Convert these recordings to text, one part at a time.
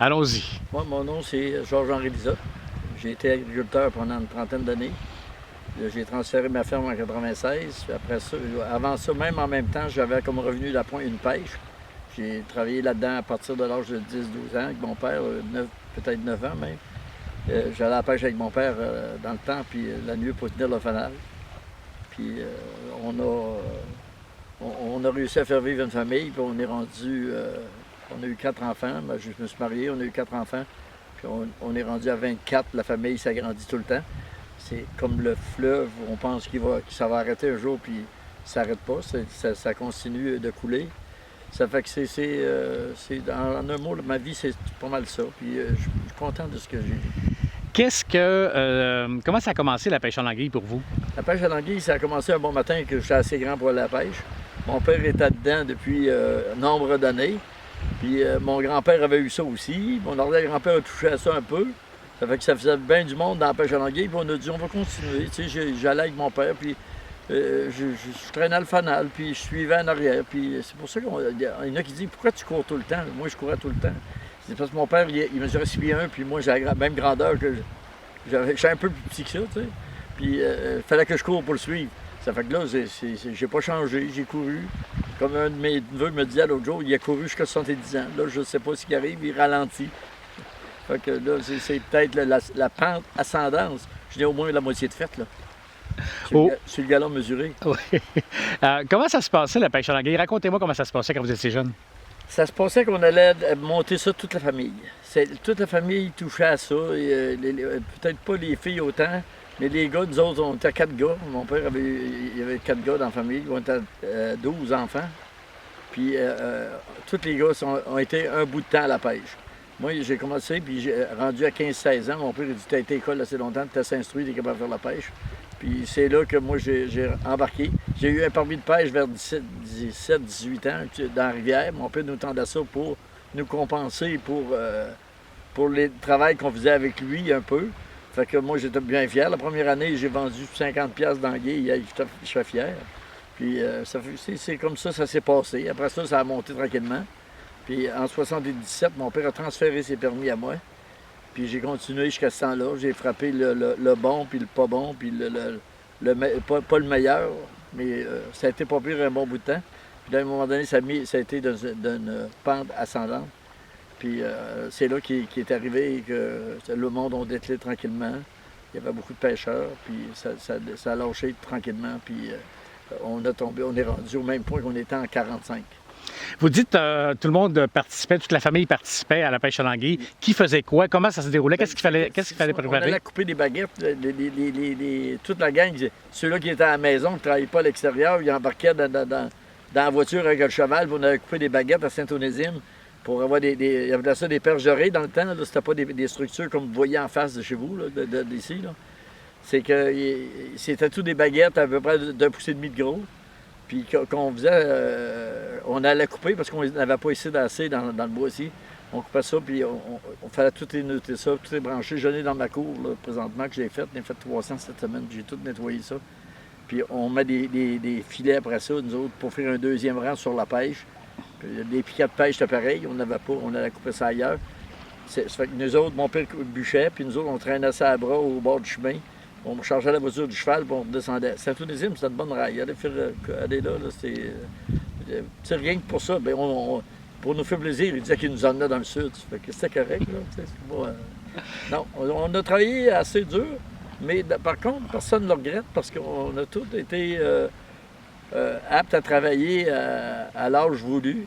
Allons-y. Moi, mon nom, c'est Georges-Henri Lizotte. J'ai été agriculteur pendant une trentaine d'années. J'ai transféré ma ferme en 96. Puis après ça, avant ça, même en même temps, j'avais comme revenu d'appoint une pêche. J'ai travaillé là-dedans à partir de l'âge de 10-12 ans avec mon père, peut-être 9 ans même. J'allais à la pêche avec mon père dans le temps, puis la nuit pour tenir le fanal. Puis on a réussi à faire vivre une famille, puis on est rendu... on a eu 4 enfants. Ben, je me suis marié, on a eu 4 enfants. Puis on est rendu à 24. La famille s'agrandit tout le temps. C'est comme le fleuve, on pense que ça va arrêter un jour, puis ça n'arrête pas. Ça continue de couler. Ça fait que en un mot, ma vie, c'est pas mal ça. Puis je suis content de ce que j'ai. Comment ça a commencé la pêche en anguille pour vous? La pêche à l'anguille, ça a commencé un bon matin que j'étais assez grand pour aller à la pêche. Mon père était dedans depuis nombre d'années. Puis mon grand-père avait eu ça aussi. Mon arrière-grand-père a touché à ça un peu. Ça fait que ça faisait bien du monde dans la pêche à l'anguille. Puis on a dit, on va continuer. Tu sais, j'allais avec mon père, puis je traînais le fanal, puis je suivais en arrière. Puis c'est pour ça qu'il y en a qui disent, pourquoi tu cours tout le temps? Moi, je courais tout le temps. C'est parce que mon père, il mesurait 6 pieds 1, puis moi, j'ai la même grandeur que j'étais un peu plus petit que ça, tu sais. Puis il fallait que je cours pour le suivre. Ça fait que là, j'ai pas changé, j'ai couru. Comme un de mes neveux me disait l'autre jour, il a couru jusqu'à 70 ans. Là, je ne sais pas ce qui arrive, il ralentit. Fait que là, c'est peut-être la pente ascendance. Je n'ai au moins la moitié de faite, là. Sur le galon mesuré. Oui. Comment ça se passait, la pêche à l'anguille? Racontez-moi comment ça se passait quand vous étiez jeune. Ça se passait qu'on allait monter ça toute la famille. Toute la famille touchait à ça. Peut-être pas les filles autant, mais les gars, nous autres, on était 4 gars. Mon père il y avait 4 gars dans la famille. On était 12 enfants. Puis tous les gars ont été un bout de temps à la pêche. Moi, j'ai commencé, puis j'ai rendu à 15-16 ans. Mon père a dit, tu as été à l'école assez longtemps, tu as instruit, tu es capable de faire la pêche. Puis c'est là que moi, j'ai embarqué. J'ai eu un permis de pêche vers 17-18 ans dans la rivière. Mon père nous tendait ça pour nous compenser pour le travail qu'on faisait avec lui un peu. Fait que moi, j'étais bien fier. La première année, j'ai vendu 50$ d'anguilles. Je suis fier. Puis c'est comme ça s'est passé. Après ça, ça a monté tranquillement. Puis en 77, mon père a transféré ses permis à moi. Puis j'ai continué jusqu'à ce temps-là. J'ai frappé le bon, puis le pas bon, puis pas le meilleur. Mais ça a été pas pire un bon bout de temps. Puis à un moment donné, ça a été d'une pente ascendante. Puis c'est là qu'il est arrivé que le monde a dételé tranquillement. Il y avait beaucoup de pêcheurs, puis ça a lâché tranquillement. Puis on est rendu au même point qu'on était en 45. Vous dites tout le monde participait, toute la famille participait à la pêche à l'anguille. Qui faisait quoi? Comment ça se déroulait? Qu'est-ce qu'il fallait préparer? On allait couper des baguettes. Toute la gang, ceux-là qui étaient à la maison, qui ne travaillaient pas à l'extérieur, ils embarquaient dans la voiture avec le cheval. On allait couper des baguettes à Saint-Onésime pour avoir il y avait ça des pergerées dans le temps. C'était pas des structures comme vous voyez en face de chez vous, d'ici. C'est que c'était tout des baguettes à peu près d'un pouce et demi de gros. Puis qu'on faisait, on allait couper parce qu'on n'avait pas ici d'assez dans le bois ici. On coupait ça, puis on fallait tout noter ça, tout est branché. J'en ai dans ma cour, là, présentement, que j'ai fait. J'en ai fait 300 cette semaine, j'ai tout nettoyé ça. Puis on met des filets après ça, nous autres, pour faire un deuxième rang sur la pêche. Puis, les piquets de pêche, c'était pareil, on n'avait pas, on allait couper ça ailleurs. Ça fait que nous autres, mon père bûchait, puis nous autres, on traînait ça à bras au bord du chemin. On chargeait la voiture du cheval, puis on redescendait. Saint-Onésime, c'était une bonne raille. Aller là, c'est rien que pour ça. Bien, pour nous faire plaisir, il disait qu'il nous emmenait dans le sud. Fait que c'était correct, là. Non, on a travaillé assez dur, mais par contre, personne ne le regrette parce qu'on a tous été aptes à travailler à l'âge voulu,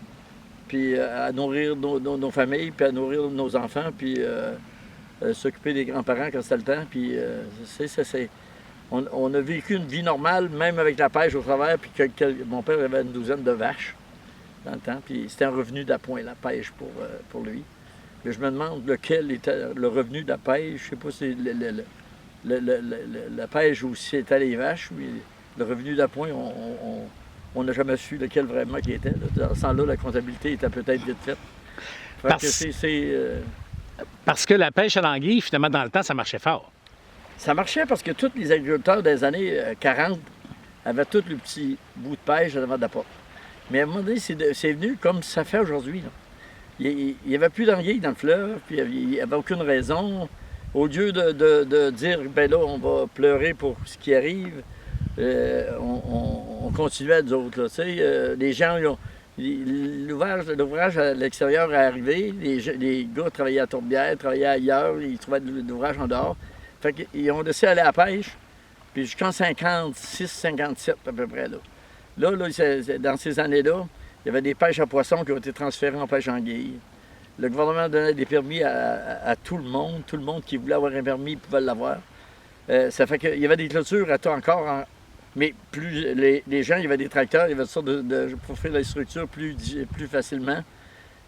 puis à nourrir nos familles, puis à nourrir nos enfants, puis s'occuper des grands-parents quand c'était le temps. Puis on a vécu une vie normale, même avec la pêche au travers. Puis mon père avait une douzaine de vaches dans le temps. Puis c'était un revenu d'appoint, la pêche, pour lui. Mais je me demande lequel était le revenu de la pêche. Je ne sais pas si la pêche ou si c'était les vaches. Mais le revenu d'appoint, on n'a jamais su lequel vraiment qui était. Là. Dans ce temps-là, la comptabilité était peut-être vite faite. Parce que la pêche à l'anguille, finalement, dans le temps, ça marchait fort. Ça marchait parce que tous les agriculteurs des années 40 avaient tous le petit bout de pêche devant de la porte. Mais à un moment donné, c'est venu comme ça fait aujourd'hui. il n'y avait plus d'anguilles dans le fleuve, puis il n'y avait aucune raison. Au lieu de dire, ben là, on va pleurer pour ce qui arrive, on continuait nous autres. Là, les gens, l'ouvrage à l'extérieur est arrivé, les gars travaillaient à Tourbière, travaillaient ailleurs, ils trouvaient de l'ouvrage en dehors. Fait qu'ils ont laissé aller à la pêche, puis jusqu'en 56, 57 à peu près. Là, dans ces années-là, il y avait des pêches à poissons qui ont été transférées en pêche anguille. Le gouvernement donnait des permis à tout le monde. Tout le monde qui voulait avoir un permis pouvait l'avoir. Ça fait qu'il y avait des clôtures à tout encore. Mais plus les gens, il y avait des tracteurs, il y avait ça pour faire les structures plus facilement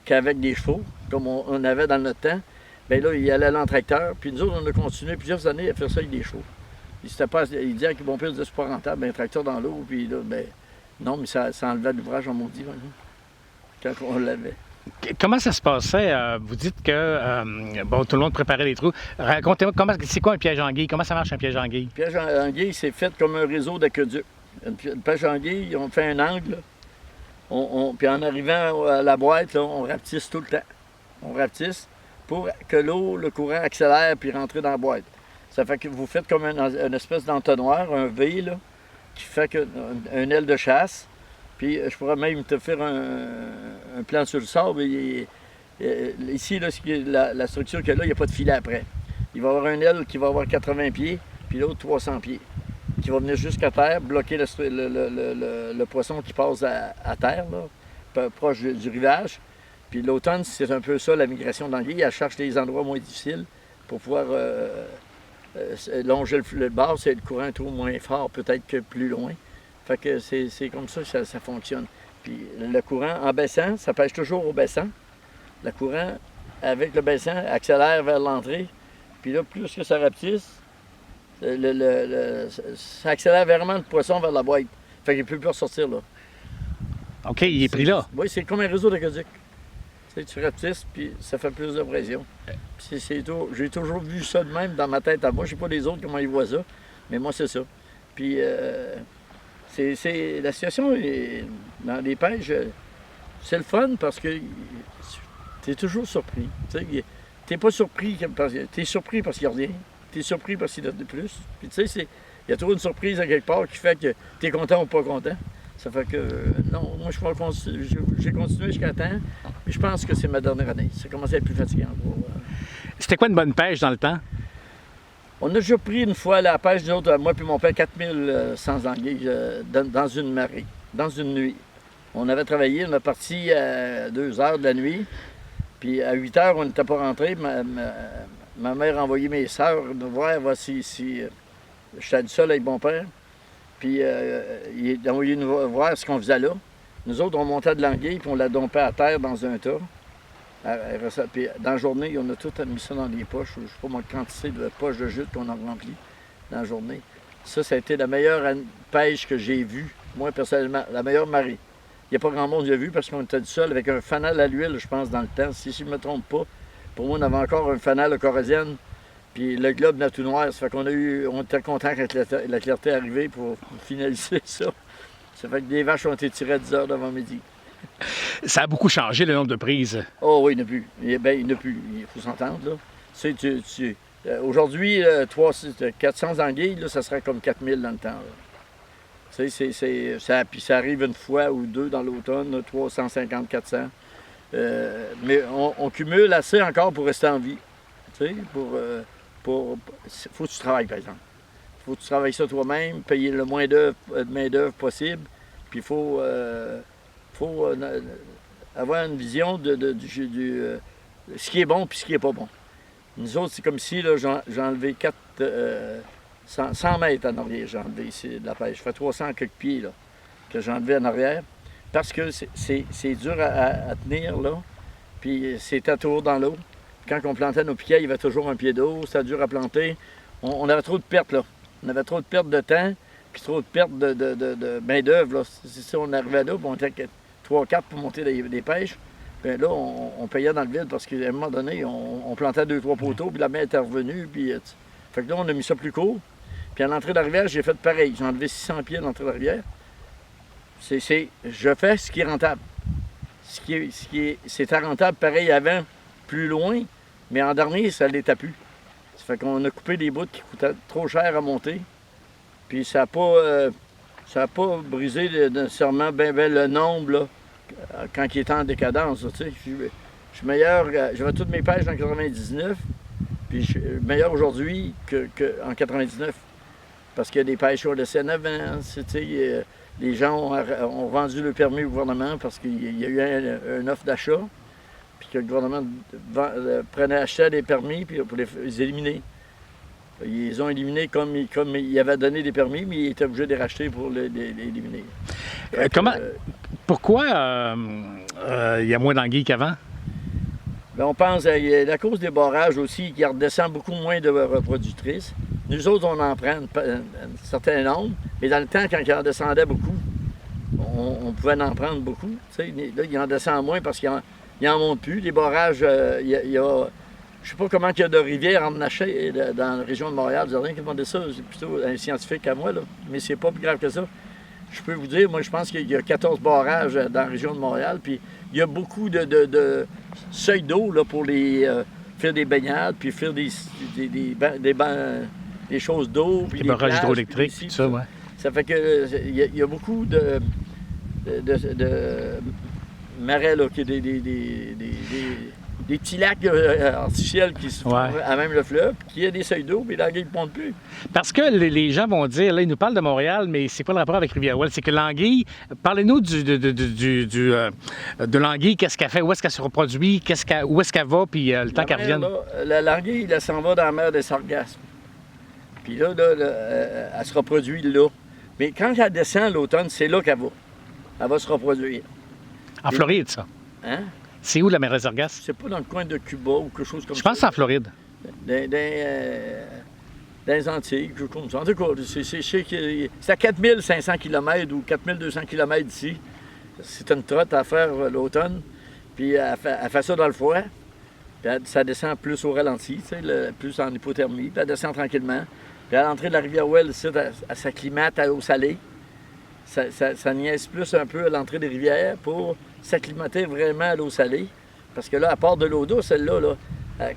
qu'avec des chevaux, comme on avait dans notre temps. Bien là, il allait en tracteur. Puis nous autres, on a continué plusieurs années à faire ça avec des chevaux. Il disait que mon père disait c'est pas rentable, un tracteur dans l'eau. Puis là, ben, non, mais ça enlevait l'ouvrage en maudit, quand on l'avait. Comment ça se passait? Vous dites que bon, tout le monde préparait les trous. Racontez-moi, c'est quoi un piège anguille? Comment ça marche un piège anguille? Le piège anguille, c'est fait comme un réseau d'aqueduc. Une pêche anguille, on fait un angle, puis en arrivant à la boîte, là, on rapetisse tout le temps. On rapetisse pour que le courant accélère puis rentre dans la boîte. Ça fait que vous faites comme une espèce d'entonnoir, un V, là, qui fait une aile de chasse. Puis je pourrais même te faire un plan sur le sable. Ici, là, la structure qu'il y a là, il n'y a pas de filet après. Il va y avoir une aile qui va avoir 80 pieds, puis l'autre 300 pieds, qui va venir jusqu'à terre, bloquer le poisson qui passe à terre, là, proche du rivage. Puis l'automne, c'est un peu ça, la migration d'anguilles. Elle cherche les endroits moins difficiles pour pouvoir longer le bord. C'est le courant est trop moins fort, peut-être que plus loin. Fait que c'est comme ça que ça fonctionne. Puis le courant, en baissant, ça pêche toujours au baissant. Le courant, avec le baissant, accélère vers l'entrée. Puis là, plus que ça rapetisse, ça accélère vraiment le poisson vers la boîte. Fait qu'il ne peut plus ressortir là. OK, il est pris là. Oui, c'est comme un réseau d'aqueduc. Tu rapetisses, puis ça fait plus de pression. J'ai toujours vu ça de même dans ma tête à moi. Je ne sais pas les autres comment ils voient ça, mais moi, c'est ça. Puis la situation dans les pêches, c'est le fun parce que tu es toujours surpris. Tu n'es pas surpris parce tu es surpris parce qu'il n'y a rien. Tu es surpris parce qu'il y a de plus. Puis tu sais, il y a toujours une surprise à quelque part qui fait que tu es content ou pas content. Ça fait que, non, moi, j'ai continué jusqu'à temps. Puis je pense que c'est ma dernière année. Ça commence à être plus fatigant. C'était quoi une bonne pêche dans le temps? On a déjà pris une fois à la pêche, nous autres, moi et mon père, 4100 anguilles dans une marée, dans une nuit. On avait travaillé, on est parti à 2 heures de la nuit. Puis à 8 heures, on n'était pas rentré. Ma mère a envoyé mes sœurs nous voir si j'étais seul avec mon père. Puis il a envoyé nous voir ce qu'on faisait là. Nous autres, on montait de l'anguille, puis on la dompait à terre dans un tas. Puis dans la journée, on a tout mis ça dans des poches. Je ne sais pas moi, quantité de poches de jute qu'on a rempli dans la journée. Ça a été la meilleure pêche que j'ai vue, moi personnellement, la meilleure marée. Il n'y a pas grand monde qui l'a vu parce qu'on était du seul avec un fanal à l'huile, je pense, dans le temps. Si je ne me trompe pas, pour moi, on avait encore un fanal au corrosienne. Puis le globe n'a tout noir. Ça fait on était content quand la clarté est arrivée pour finaliser ça. Ça fait que des vaches ont été tirées à 10 heures d'avant midi. Ça a beaucoup changé le nombre de prises. Oh oui, il n'y en a plus. Bien, il n'y en a plus. Il faut s'entendre, là. Aujourd'hui, 400 anguilles, là, ça serait comme 4000 dans le temps. Puis ça arrive une fois ou deux dans l'automne, 350, 400. Mais on cumule assez encore pour rester en vie. Tu sais, faut que tu travailles, par exemple. Faut que tu travailles ça toi-même, payer le moins de main-d'œuvre possible. Puis il faut avoir une vision de ce qui est bon et ce qui n'est pas bon. Nous autres, c'est comme si j'ai enlevé 100 mètres en arrière, j'ai enlevé ici de la pêche. Je fais 300 quelques pieds là, que j'ai enlevé en arrière parce que c'est dur à tenir, là. Puis c'est à tour dans l'eau. Quand on plantait nos piquets, il y avait toujours un pied d'eau, c'était dur à planter. On avait trop de pertes, là. On avait trop de pertes de temps, puis trop de pertes de main-d'œuvre. Si on arrivait là, puis on était 3-4 pour monter des pêches, bien là, on payait dans le vide parce qu'à un moment donné, on plantait 2-3 poteaux, puis la mer était revenue. Puis, fait que là, on a mis ça plus court. Puis à l'entrée de la rivière, j'ai fait pareil. J'ai enlevé 600 pieds à l'entrée de la rivière. Je fais ce qui est rentable. c'était rentable pareil avant, plus loin, mais en dernier, ça ne l'était plus. Ça fait qu'on a coupé des bouts qui coûtaient trop cher à monter. Puis ça n'a pas brisé nécessairement ben le nombre là, quand il était en décadence. Tu sais. Je suis meilleur, j'avais toutes mes pêches en 99, puis je suis meilleur aujourd'hui qu'en 99. Parce qu'il y a des pêches qui ont laissé 9 ans. Tu sais, les gens ont vendu le permis au gouvernement parce qu'il y a eu un offre d'achat, puis que le gouvernement achetait des permis puis pour les éliminer. Ils les ont éliminés comme ils avaient donné des permis, mais ils étaient obligés de les racheter pour les éliminer. Pourquoi il y a moins d'anguilles qu'avant? Bien, on pense à la cause des barrages aussi, qui redescend beaucoup moins de reproductrices. Nous autres, on en prend un certain nombre, mais dans le temps, quand il en descendait beaucoup, on pouvait en prendre beaucoup. T'sais. Là, il en descend moins parce qu'il n'en monte plus. Les barrages, il y a je ne sais pas comment il y a de rivières en Naché dans la région de Montréal. Vous avez rien qui demandé ça, c'est plutôt un scientifique à moi, là. Mais c'est pas plus grave que ça. Je peux vous dire, moi, je pense qu'il y a 14 barrages dans la région de Montréal, puis il y a beaucoup de seuils d'eau là, pour faire des baignades, puis faire des choses d'eau. Des barrages hydroélectriques, tout ça, ouais. Ça fait que il y a beaucoup de marais, là, qui des petits lacs artificiels qui se font à même le fleuve, qui a des seuils d'eau, puis l'anguille ne ponte plus. Parce que les gens vont dire, là, ils nous parlent de Montréal, mais c'est quoi le rapport avec Rivière-Ouelle? C'est que l'anguille, parlez-nous de l'anguille, qu'est-ce qu'elle fait, où est-ce qu'elle se reproduit, où est-ce qu'elle va, puis le temps qu'elle revienne. L'anguille, elle s'en va dans la mer des Sargasses. Puis là, elle se reproduit là. Mais quand elle descend l'automne, c'est là qu'elle va. Elle va se reproduire. En Floride, ça? Hein? C'est où la mer des Sargasses? C'est pas dans le coin de Cuba ou quelque chose comme ça. Je pense que c'est en Floride. Dans les Antilles, quelque chose comme ça. En tout cas, c'est à 4500 km ou 4200 km d'ici. C'est une trotte à faire l'automne. Puis elle fait ça dans le froid. Puis ça descend plus au ralenti, plus en hypothermie. Puis elle descend tranquillement. Puis à l'entrée de la rivière Ouelle, elle s'acclimate à l'eau salée. Ça niaise plus un peu à l'entrée des rivières pour s'acclimater vraiment à l'eau salée. Parce que là, à part de l'eau douce, celle-là,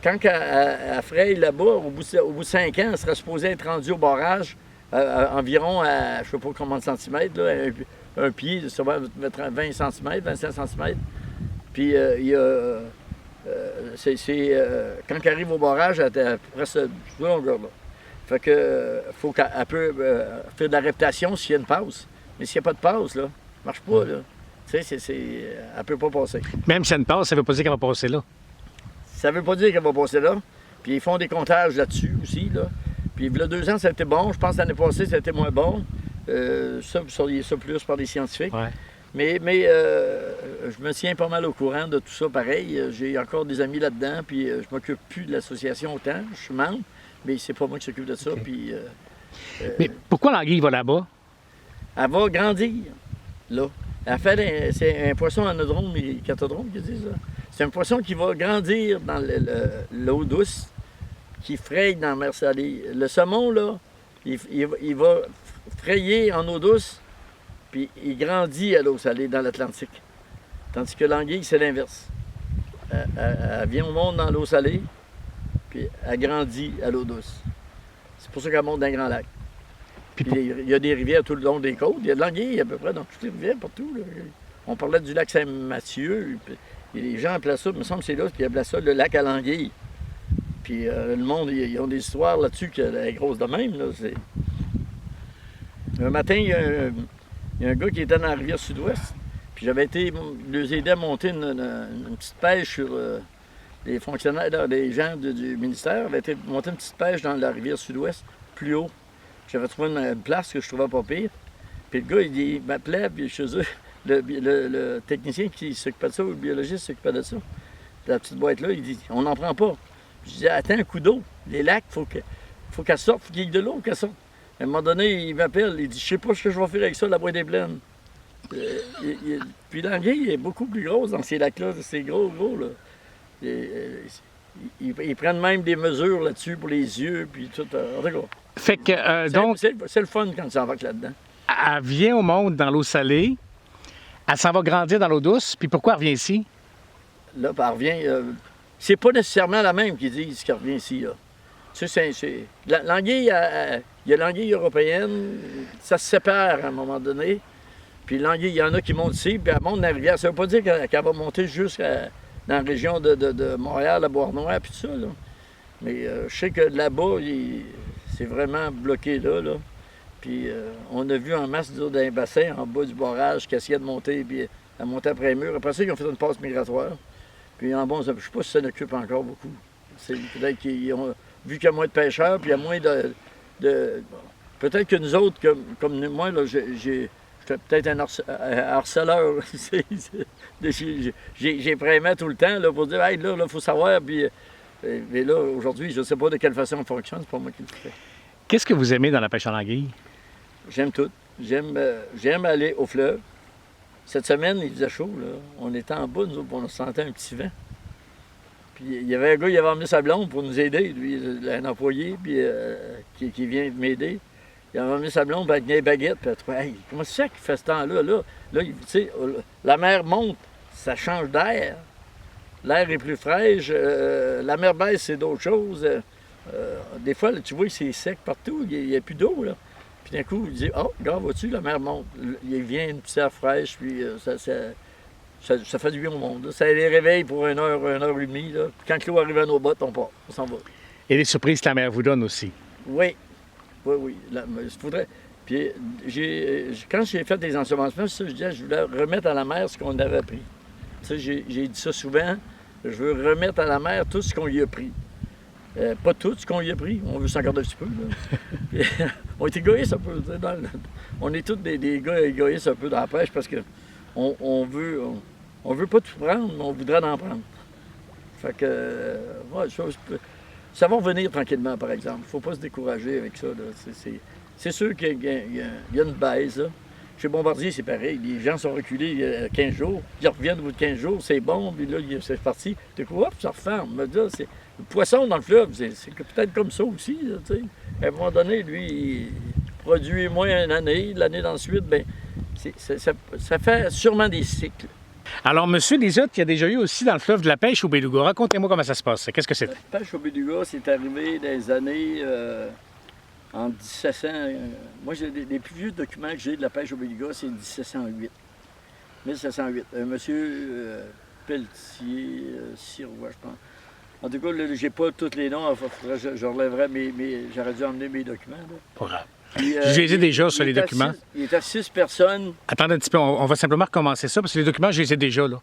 quand elle fraye là-bas, au bout de 5 ans, elle sera supposée être rendue au barrage environ à, je ne sais pas combien de centimètres, là, un pied, ça va mettre 20 cm, 25 cm. Puis il y a... quand elle arrive au barrage, elle est à peu près cette longueur-là. Fait que faut qu'elle peut faire de la réputation s'il y a une passe. Mais s'il n'y a pas de passe, là, ça ne marche pas, là. Tu sais, elle ne peut pas passer. Même si elle ne passe, ça ne veut pas dire qu'elle va passer là. Ça ne veut pas dire qu'elle va passer là. Puis ils font des comptages là-dessus aussi, là. Puis il y a 2 ans, ça a été bon. Je pense que l'année passée, ça a été moins bon. Ça, vous sauriez ça plus par des scientifiques. Ouais. Mais je me tiens pas mal au courant de tout ça, pareil. J'ai encore des amis là-dedans, puis je m'occupe plus de l'association autant. Je suis membre, mais c'est pas moi qui s'occupe de ça. Okay. Puis, mais pourquoi l'anguille va là-bas? Elle va grandir, là. C'est un poisson anodrome et catodrome qui dit ça. C'est un poisson qui va grandir dans l'eau douce, qui fraye dans la mer salée. Le saumon, là, il va frayer en eau douce, puis il grandit à l'eau salée dans l'Atlantique. Tandis que l'anguille, c'est l'inverse. Elle vient au monde dans l'eau salée, puis elle grandit à l'eau douce. C'est pour ça qu'elle monte dans un grand lac. Puis il y a des rivières tout le long des côtes. Il y a de l'anguille à peu près dans toutes les rivières, partout. Là. On parlait du lac Saint-Mathieu. Et les gens appelaient ça, il me semble que c'est là, puis ils appelaient ça le lac à l'anguille. Puis le monde, ils ont des histoires là-dessus qu'elle est grosse de même. Là. Un matin, il y a un gars qui était dans la rivière Sud-Ouest. Puis j'avais été les aider à monter une petite pêche sur les fonctionnaires, les gens du ministère avaient été monter une petite pêche dans la rivière Sud-Ouest, plus haut. J'avais trouvé une place que je trouvais pas pire. Puis le gars, il m'appelait, puis chez eux, le technicien qui s'occupait de ça, ou le biologiste qui s'occupait de ça, la petite boîte-là, il dit, on n'en prend pas. Je dis, attends, un coup d'eau. Les lacs, faut qu'elle sorte, faut qu'il y ait de l'eau, qu'elle sorte. À un moment donné, il m'appelle, il dit, je sais pas ce que je vais faire avec ça, la boîte est pleine. Puis l'anguille est beaucoup plus grosse dans ces lacs-là, c'est gros, là. Ils prennent même des mesures là-dessus pour les yeux, puis tout. En tout cas. Fait que, donc. C'est le fun quand tu embarques là-dedans. Elle vient au monde dans l'eau salée. Elle s'en va grandir dans l'eau douce, puis pourquoi elle revient ici? Là, elle revient. C'est pas nécessairement la même qui disent qu'elle revient ici. Là. Tu sais, l'anguille, il y a l'anguille européenne, ça se sépare à un moment donné. Puis l'anguille, il y en a qui montent ici, puis elle monte dans la rivière. Ça ne veut pas dire qu'elle va monter jusqu'à dans la région de Montréal, à Bois-Noir, puis tout ça. Là. Mais je sais que là-bas, c'est vraiment bloqué là. Puis on a vu en masse dans un bassin en bas du barrage qui essayait de monter, puis elle montait après les murs. Après ça, ils ont fait une passe migratoire. Puis en bon, je ne sais pas si ça n'occupe encore beaucoup. Peut-être qu'ils ont vu qu'il y a moins de pêcheurs, puis il y a moins de peut-être que nous autres, comme moi, là, j'étais peut-être un harceleur. J'ai prémé tout le temps là, pour dire, hey, là, il faut savoir. Puis, mais là, aujourd'hui, je ne sais pas de quelle façon on fonctionne, c'est pas moi qui le fais. Qu'est-ce que vous aimez dans la pêche à l'anguille? J'aime tout. J'aime aller au fleuve. Cette semaine, il faisait chaud, là. On était en bas, nous autres, on sentait un petit vent. Puis il y avait un gars, il avait emmené sa blonde pour nous aider, lui, un employé, puis, qui vient m'aider. Il avait emmené sa blonde avec des baguettes, puis elle trouvait, hey, comment c'est ça qu'il fait ce temps-là? Là, tu sais, la mer monte, ça change d'air. L'air est plus fraîche, la mer baisse, c'est d'autres choses. Des fois, là, tu vois, c'est sec partout, il n'y a plus d'eau, là. Puis d'un coup, il dit, oh, regarde, vois-tu, la mer monte. Il vient une petite air fraîche, puis ça fait du bien au monde. Là. Ça les réveille pour 1 heure, 1 heure et demie. Là. Quand l'eau arrive à nos bottes, on part, on s'en va. Et les surprises que la mer vous donne aussi. Oui, oui. Faudrait... Puis quand j'ai fait des ensemencements, je disais, je voulais remettre à la mer ce qu'on avait pris. Tu sais, j'ai dit ça souvent, je veux remettre à la mer tout ce qu'on y a pris. Pas tout ce qu'on y a pris, on veut s'en garder un petit peu. Puis, on est égoïste un peu. On est tous des gars égoïstes un peu dans la pêche parce qu'on veut pas tout prendre, mais on voudrait en prendre. Fait que, ouais, ça va revenir tranquillement, par exemple. Il ne faut pas se décourager avec ça. C'est sûr qu'il y a une baisse. Là. Chez Bombardier, c'est pareil. Les gens sont reculés il y a 15 jours. Ils reviennent au bout de 15 jours, c'est bon, puis là, c'est parti. Du coup, hop, ça referme. Mais là, le poisson dans le fleuve, c'est peut-être comme ça aussi. Là, à un moment donné, lui, il produit moins une année. L'année d'ensuite, bien, ça fait sûrement des cycles. Alors, M. Lizotte, il y a déjà eu aussi dans le fleuve de la pêche au Beluga. Racontez-moi comment ça se passe. Qu'est-ce que c'était? La pêche au Beluga, c'est arrivé dans les années en 1700. Moi, les plus vieux documents que j'ai de la pêche au Beluga, c'est 1708. 1708. Un monsieur Pelletier, Sirois, je pense. En tout cas, j'ai pas tous les noms. Je relèverais j'aurais dû emmener mes documents. Pas grave. Puis, je les ai déjà sur les documents. Il était 6 personnes. Attendez un petit peu, on va simplement recommencer ça, parce que les documents, je les ai déjà, là.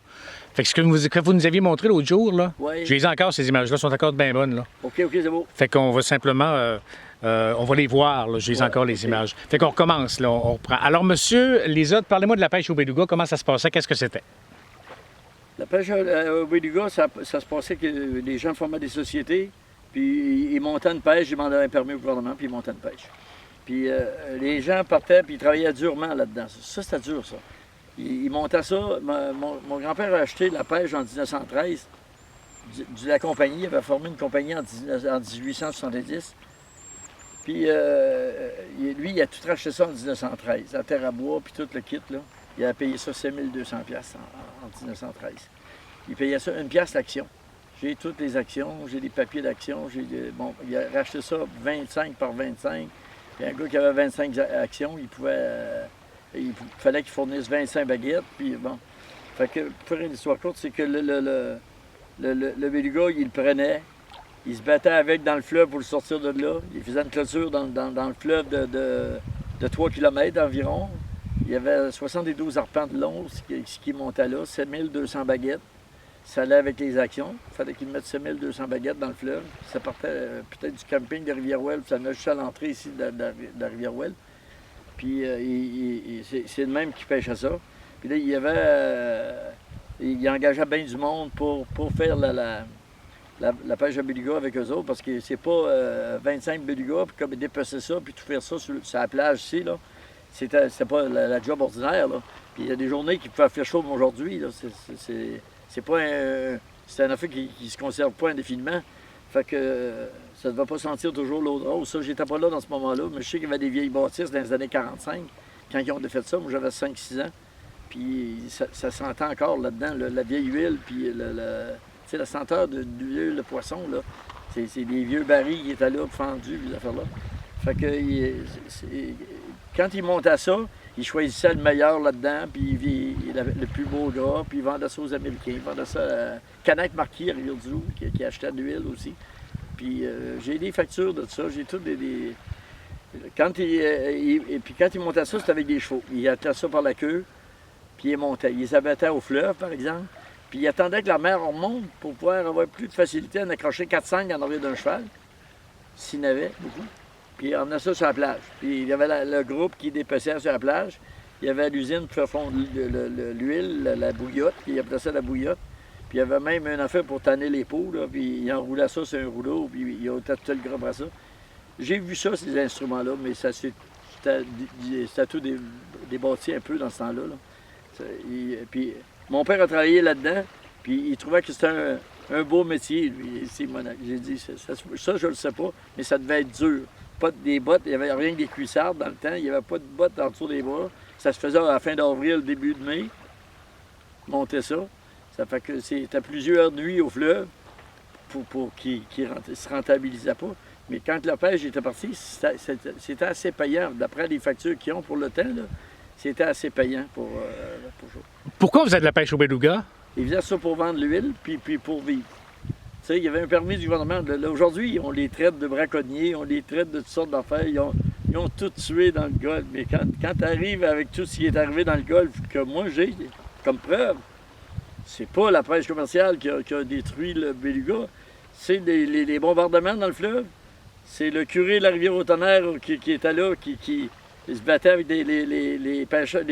Fait que ce que vous nous aviez montré l'autre jour, là, je les ai encore, ces images-là, sont encore bien bonnes, là. OK, c'est beau. Fait qu'on va simplement, on va les voir, là, je les ai encore, les images. Fait qu'on recommence, là, on reprend. Alors, monsieur Lizotte, parlez-moi de la pêche au Beluga, comment ça se passait, qu'est-ce que c'était? La pêche au Beluga, ça se passait que les gens formaient des sociétés, puis ils montaient une pêche, ils demandaient un permis au gouvernement, puis ils montaient une pêche. Puis les gens partaient, puis ils travaillaient durement là-dedans. Ça, c'était dur, ça. Ils montaient ça. Mon grand-père a acheté la pêche en 1913 de la compagnie. Il avait formé une compagnie en 1870. Puis lui, il a tout racheté ça en 1913, la terre à bois, puis tout le kit, là. Il a payé ça 5200 $ en 1913. Il payait ça 1 $ l'action. J'ai toutes les actions, j'ai des papiers d'action. Bon, il a racheté ça 25 par 25. Puis un gars qui avait 25 actions, il fallait qu'il fournisse 25 baguettes. Puis bon. Fait que, pour une histoire courte, c'est que le Beluga, il le prenait, il se battait avec dans le fleuve pour le sortir de là. Il faisait une clôture dans le fleuve de 3 km environ. Il y avait 72 arpents de long, ce qui montait là, 7200 baguettes. Ça allait avec les actions. Il fallait qu'ils mettent 7200 baguettes dans le fleuve. Ça partait peut-être du camping de Rivière-Ouelle, puis ça venait juste à l'entrée ici de la Rivière-Ouelle. Puis c'est le même qui pêchait ça. Puis là, il engageait bien du monde pour faire la pêche à beluga avec eux autres, parce que c'est pas 25 belugas, puis comme dépecer ça, puis tout faire ça sur la plage ici, là. C'était pas la job ordinaire, là. Puis il y a des journées qui peuvent faire chaud aujourd'hui, là. C'est pas c'est un affaire qui se conserve pas indéfiniment. Fait que ça ne va pas sentir toujours l'eau de rose. Ça, j'étais pas là dans ce moment-là, mais je sais qu'il y avait des vieilles bâtisses dans les années 45, quand ils ont fait ça. Moi, j'avais 5-6 ans. Puis ça sentait encore là-dedans, la vieille huile, puis tu sais, la senteur de l'huile de poisson, là. C'est des vieux barils qui étaient là, fendus, ces affaires-là. Fait que quand il montait ça, il choisissait le meilleur là-dedans, puis le plus beau gras, puis il vendait ça aux Américains. Il vendait ça à Canac Marquis à Rivière-du-Loup, qui achetait de l'huile aussi. Puis j'ai des factures de ça, j'ai tout des... Quand puis quand il montait ça, c'était avec des chevaux. Il attelait ça par la queue, puis il montait. Il les abattait au fleuve, par exemple. Puis il attendait que la mer remonte pour pouvoir avoir plus de facilité à en accrocher 4-5 en arrière d'un cheval, s'il y en avait beaucoup. Puis il emmenait ça sur la plage. Puis il y avait le groupe qui dépassait sur la plage. Il y avait l'usine pour faire fondre l'huile, la bouillotte, puis il appelait ça la bouillotte. Puis il y avait même une affaire pour tanner les peaux, là, puis il enroulait ça sur un rouleau, puis il ôtait tout le gras à ça. J'ai vu ça, ces instruments-là, mais c'était tout débâti un peu dans ce temps-là. Là. Puis mon père a travaillé là-dedans, puis il trouvait que c'était un beau métier, lui. J'ai dit, ça, je le sais pas, mais ça devait être dur. Pas des bottes, il n'y avait rien que des cuissardes dans le temps, il n'y avait pas de bottes en dessous des bras. Ça se faisait à la fin d'avril, début de mai, monter ça. Ça fait que c'était plusieurs nuits au fleuve pour qu'il ne se rentabilisait pas. Mais quand la pêche était partie, c'était assez payant. D'après les factures qu'ils ont pour le temps, c'était assez payant pour ça. Pourquoi vous faites de la pêche au beluga? Ils faisaient ça pour vendre l'huile, puis pour vivre. Tu sais, il y avait un permis du gouvernement. Aujourd'hui, on les traite de braconniers, on les traite de toutes sortes d'affaires. Ils ont tout tué dans le golfe. Mais quand tu arrives avec tout ce qui est arrivé dans le golfe, que moi j'ai comme preuve, c'est pas la pêche commerciale qui a détruit le beluga, c'est les bombardements dans le fleuve. C'est le curé de la Rivière-au-Tonnerre qui était là, qui se battait avec les pêcheurs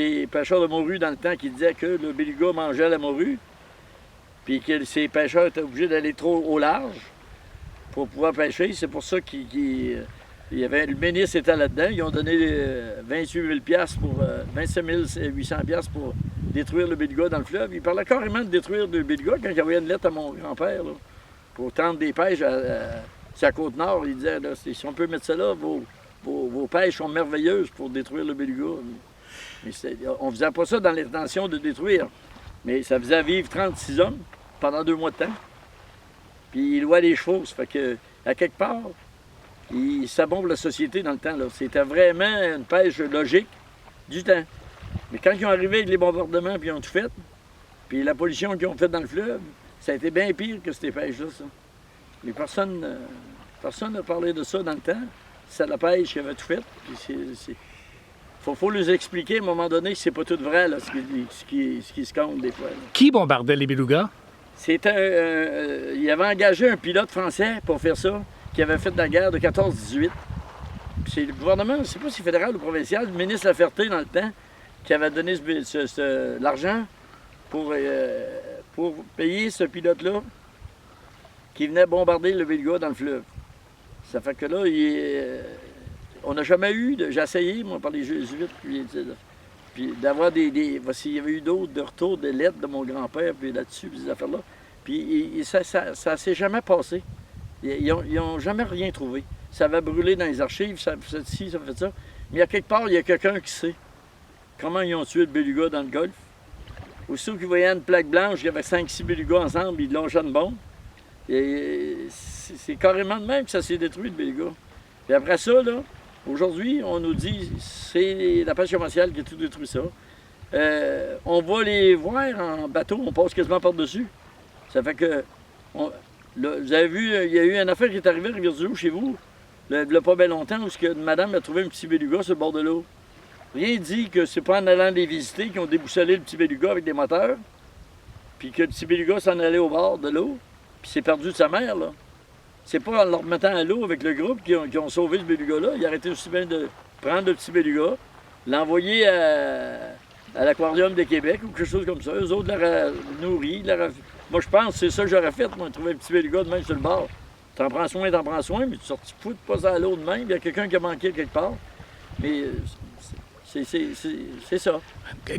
de morue dans le temps qui disaient que le beluga mangeait la morue, puis que ces pêcheurs étaient obligés d'aller trop au large pour pouvoir pêcher. C'est pour ça qu'il y avait le ministre était là-dedans. Ils ont donné 28 000 pour 25 800 pour détruire le beluga dans le fleuve. Il parlait carrément de détruire le beluga quand il y avait une lettre à mon grand-père là, pour tendre des pêches sur la Côte-Nord. Il disait, là, si on peut mettre ça là, vos pêches sont merveilleuses pour détruire le beluga. Mais on ne faisait pas ça dans l'intention de détruire. Mais ça faisait vivre 36 hommes pendant 2 mois de temps. Puis il louait les chevaux. Ça fait que, à quelque part, il s'abombe la société dans le temps. C'était vraiment une pêche logique du temps. Mais quand ils ont arrivé avec les bombardements, puis ils ont tout fait, puis la pollution qu'ils ont faite dans le fleuve, ça a été bien pire que ces pêches-là, ça. Mais personne n'a parlé de ça dans le temps. C'est la pêche qui avait tout fait. Puis faut les expliquer à un moment donné que c'est pas tout vrai, là, ce qui se compte des fois. Là. Qui bombardait les belugas? Il avait engagé un pilote français pour faire ça, qui avait fait la guerre de 14-18. Puis c'est le gouvernement, je ne sais pas si fédéral ou provincial, le ministre Laferté dans le temps, qui avait donné l'argent pour payer ce pilote-là qui venait bombarder le beluga dans le fleuve. Ça fait que là, on n'a jamais eu, j'ai essayé, moi, par les jésuites, puis d'avoir s'il y avait eu d'autres de retour des lettres de mon grand-père, puis là-dessus, puis ces affaires-là. Puis ça s'est jamais passé. Ils n'ont jamais rien trouvé. Ça avait brûlé dans les archives, ça fait ci, ça fait ça. Mais à quelque part, il y a quelqu'un qui sait comment ils ont tué le beluga dans le golfe. Aussitôt qu'ils voyaient une plaque blanche, il y avait 5-6 belugas ensemble, ils longeaient une bombe. Et c'est carrément de même que ça s'est détruit, le beluga. Puis après ça, là, aujourd'hui, on nous dit c'est la pêche commerciale qui a tout détruit ça. On va les voir en bateau, on passe quasiment par-dessus. Ça fait que... vous avez vu, il y a eu une affaire qui est arrivée à Rivière-du-Loup chez vous, il n'y a pas bien longtemps, où une madame a trouvé un petit beluga sur le bord de l'eau. Rien dit que c'est pas en allant les visiter qu'ils ont déboussolé le petit beluga avec des moteurs, puis que le petit beluga s'en allait au bord de l'eau, puis s'est perdu de sa mère, là. C'est pas en le remettant à l'eau avec le groupe qui ont sauvé ce beluga-là. Ils arrêtaient aussi bien de prendre le petit beluga, l'envoyer à l'Aquarium de Québec ou quelque chose comme ça. Eux autres l'auraient nourri. Moi, je pense que c'est ça que j'aurais fait, moi, trouver un petit beluga de même sur le bord. T'en prends soin, mais tu fous pas ça à l'eau de même. Il y a quelqu'un qui a manqué quelque part. Mais c'est ça.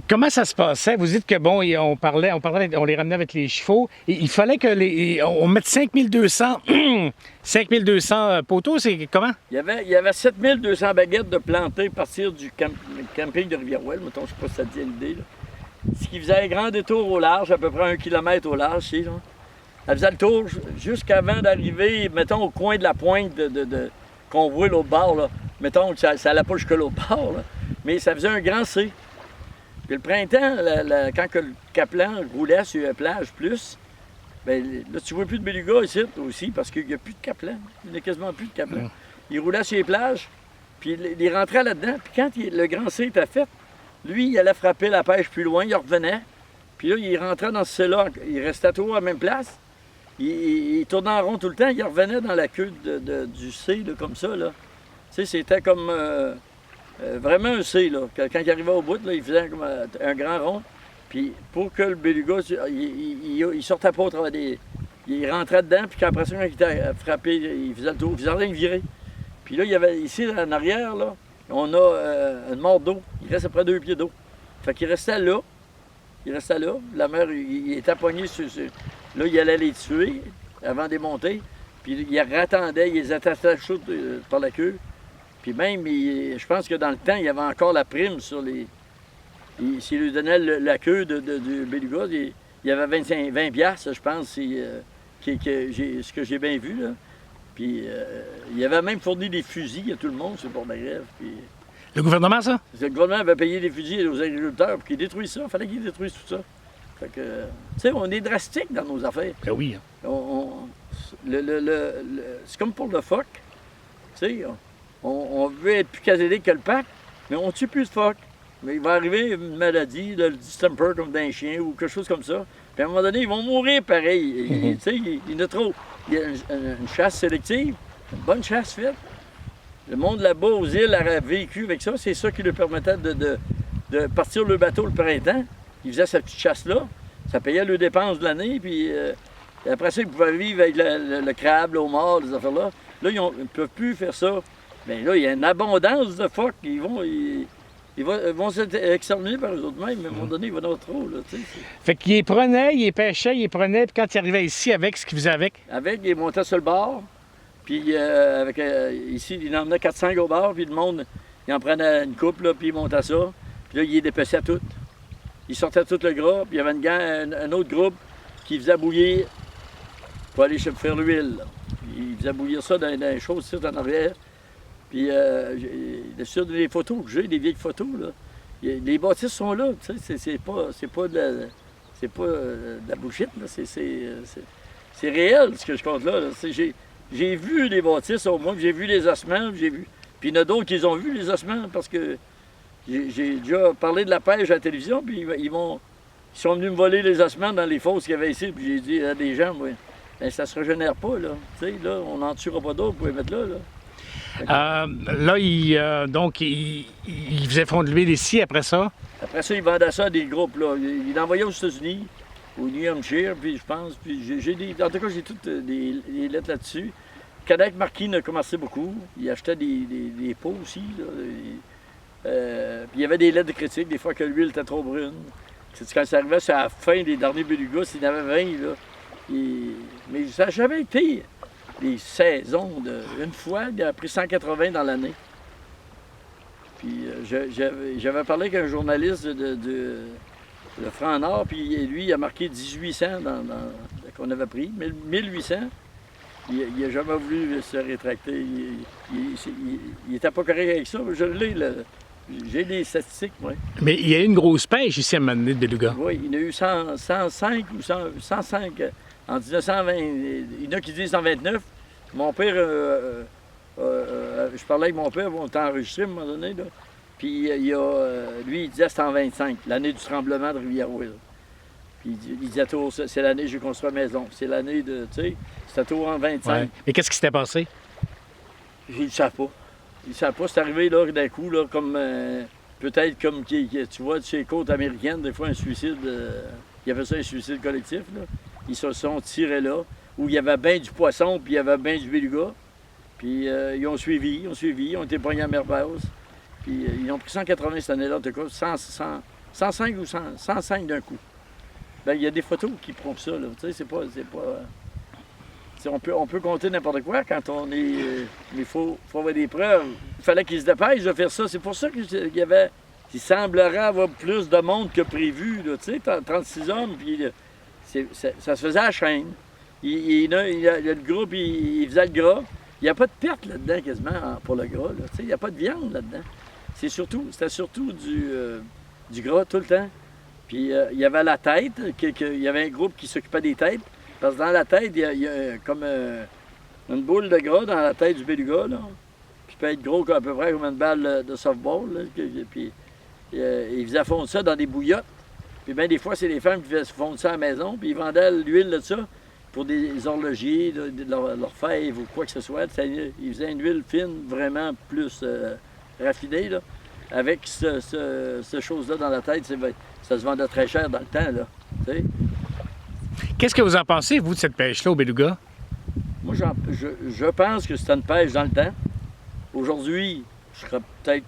Comment ça se passait? Vous dites que, bon, on les ramenait avec les chevaux. Il fallait on mette 5200 poteaux, c'est comment? Il y avait 7200 baguettes de plantées à partir du camping de Rivière-Ouelle, mettons, je ne sais pas si ça te dit l'idée. ce qui faisait un grand détour au large, à peu près 1 kilomètre au large, ici, là. Elle faisait le tour jusqu'avant d'arriver, mettons, au coin de la pointe qu'on voit l'autre bord, là. Mettons que ça n'allait pas jusqu'à l'autre bord, là. Mais ça faisait un grand C. Puis le printemps, quand que le Caplan roulait sur la plage plus, bien, là, tu vois plus de belugas ici aussi, parce qu'il n'y a plus de Caplan. Il n'y a quasiment plus de Caplan. Il roulait sur les plages, puis il rentrait là-dedans. Puis quand le grand C était fait, lui, il allait frapper la pêche plus loin, il revenait. Puis là, il rentrait dans ce C-là, il restait toujours à la même place. Il tournait en rond tout le temps, il revenait dans la queue du C, là, comme ça, là. Tu sais, c'était comme vraiment un C, là. Quand il arrivait au bout, là, il faisait comme un grand rond. Puis pour que le beluga, il sortait pas au travers des... Il rentrait dedans, puis qu'après ça, quand il était frappé, il faisait le tour, il faisait rien virer. Puis là, il y avait ici, en arrière, là, on a une mort d'eau. Il reste à peu près 2 pieds d'eau. Fait qu'il restait là. Il restait là. La mer, il était pogné sur... Là, il allait les tuer avant de monter. Puis il rattendait, il les attachait par la queue. Puis même, je pense que dans le temps, il y avait encore la prime sur les... S'il lui donnait la queue du beluga, il y avait 20 piastres, je pense, ce que j'ai bien vu, là. Puis il avait même fourni des fusils à tout le monde sur le port de la Grève. Puis... Le gouvernement, ça? Le gouvernement avait payé des fusils aux agriculteurs pour qu'ils détruisent ça. Il fallait qu'ils détruisent tout ça. Fait que, tu sais, on est drastique dans nos affaires. Ben oui. C'est comme pour le phoque. Tu sais, on veut être plus casélique que le pack, mais on ne tue plus de phoque. Mais il va arriver une maladie, le distemper comme d'un chien ou quelque chose comme ça. Puis à un moment donné, ils vont mourir pareil. Tu sais, il y en a trop. Il y a une chasse sélective, une bonne chasse faite. Le monde là-bas aux îles a vécu avec ça. C'est ça qui lui permettait de partir le bateau le printemps. Ils faisaient cette petite chasse-là. Ça payait leurs dépenses de l'année. Puis après ça, ils pouvaient vivre avec le crabe, le homard, les affaires-là. Là, ils ne peuvent plus faire ça. Bien là, il y a une abondance de phoques. Ils vont s'exterminer par eux-mêmes, mais à un moment donné, ils vont en avoir trop. Là, fait qu'ils les prenaient, ils les pêchaient, ils les prenaient, puis quand ils arrivaient ici, avec ce qu'ils faisaient avec? Avec, ils montaient sur le bord. Puis ici, ils en emmenaient 400 au bord, puis le monde, il en prenait une coupe, là, puis ils montaient ça. Puis là, ils les dépeçaient toutes. Ils sortaient tout le gras, puis il y avait un autre groupe qui faisait bouillir pour aller faire l'huile. Ils faisaient bouillir ça dans les choses ici en arrière. Puis sur les photos que j'ai, des vieilles photos, là, les bâtisses sont là, tu sais, c'est pas de la bullshit, là, c'est réel ce que je compte là. J'ai vu les bâtisses au moins, j'ai vu les ossements, j'ai vu. Puis il y en a d'autres qui ont vu les ossements parce que j'ai déjà parlé de la pêche à la télévision, puis ils sont venus me voler les ossements dans les fosses qu'il y avait ici, puis j'ai dit à des gens, oui, ben, ça se régénère pas, là. Tu sais, là, on n'en tuera pas d'autres, vous pouvez mettre là. Là, il faisait fondre l'huile ici après ça? Après ça, ils vendaient ça à des groupes, là. Ils l'envoyaient aux États-Unis, au New Hampshire, puis je pense, puis en tout cas, j'ai toutes des lettres là-dessus. Cadac Marquis a commencé beaucoup. Il achetait des pots aussi, là. Puis il y avait des lettres de critique, des fois que l'huile était trop brune. Quand ça arrivait sur la fin des derniers belugas, s'il y en avait 20, là. Mais ça n'a jamais été des saisons. Une fois, il a pris 180 dans l'année. Puis j'avais parlé avec un journaliste de Franc-Nord, puis lui, il a marqué 1800 qu'on avait pris, 1800. Il n'a jamais voulu se rétracter. Il n'était pas correct avec ça. Je l'ai, j'ai des statistiques, moi. Mais il y a eu une grosse pêche ici à un moment donné de beluga. Oui, il y en a eu 105 ou 105 en 1920. Il y en a qui disent 129. Mon père, je parlais avec mon père, on était enregistré à un moment donné, là. Puis lui, il disait que c'était en 25, l'année du tremblement de Rivière-Ouille. Puis il disait toujours, c'est l'année que j'ai construit la maison. C'est l'année de, tu sais, c'était toujours en 25. Ouais. Mais qu'est-ce qui s'était passé? Ils ne savent pas. Ils ne savent pas. C'est arrivé là d'un coup, là, comme peut-être comme tu vois, sur les côtes américaines, des fois un suicide. Ils appellent ça un suicide collectif. Là. Ils se sont tirés là, où il y avait bien du poisson, puis il y avait bien du beluga. Puis ils ont suivi, ils ont été pognés à mer basse. Puis ils ont pris 180 cette année-là, en tout cas, 105 ou 105 d'un coup. Bien, il y a des photos qui prouvent ça, là. Tu sais, c'est pas... On peut compter n'importe quoi quand on est... mais il faut avoir des preuves. Il fallait qu'ils se dépêchent de faire ça. C'est pour ça qu'il y avait... qui semblerait avoir plus de monde que prévu. Tu sais, 36 hommes, puis ça se faisait à la chaîne. Il y a le gras, puis il faisait le gras. Il n'y a pas de perte là-dedans quasiment pour le gras. Là. Il n'y a pas de viande là-dedans. C'était surtout du gras tout le temps. Puis il y avait la tête, il y avait un groupe qui s'occupait des têtes. Parce que dans la tête, il y a comme une boule de gras dans la tête du beluga. Là. Qui peut être gros à peu près comme une balle de softball. Là. Puis ils faisaient fondre ça dans des bouillottes. Puis bien des fois, c'est les femmes qui faisaient fondre ça à la maison. Puis ils vendaient l'huile de ça pour des horlogers, leur fèves ou quoi que ce soit. Ils faisaient une huile fine, vraiment plus raffinée. Là. Avec ce chose-là dans la tête, ça se vendait très cher dans le temps. Là, t'sais. Qu'est-ce que vous en pensez, vous, de cette pêche-là au beluga? Moi, je pense que c'était une pêche dans le temps. Aujourd'hui, je serais peut-être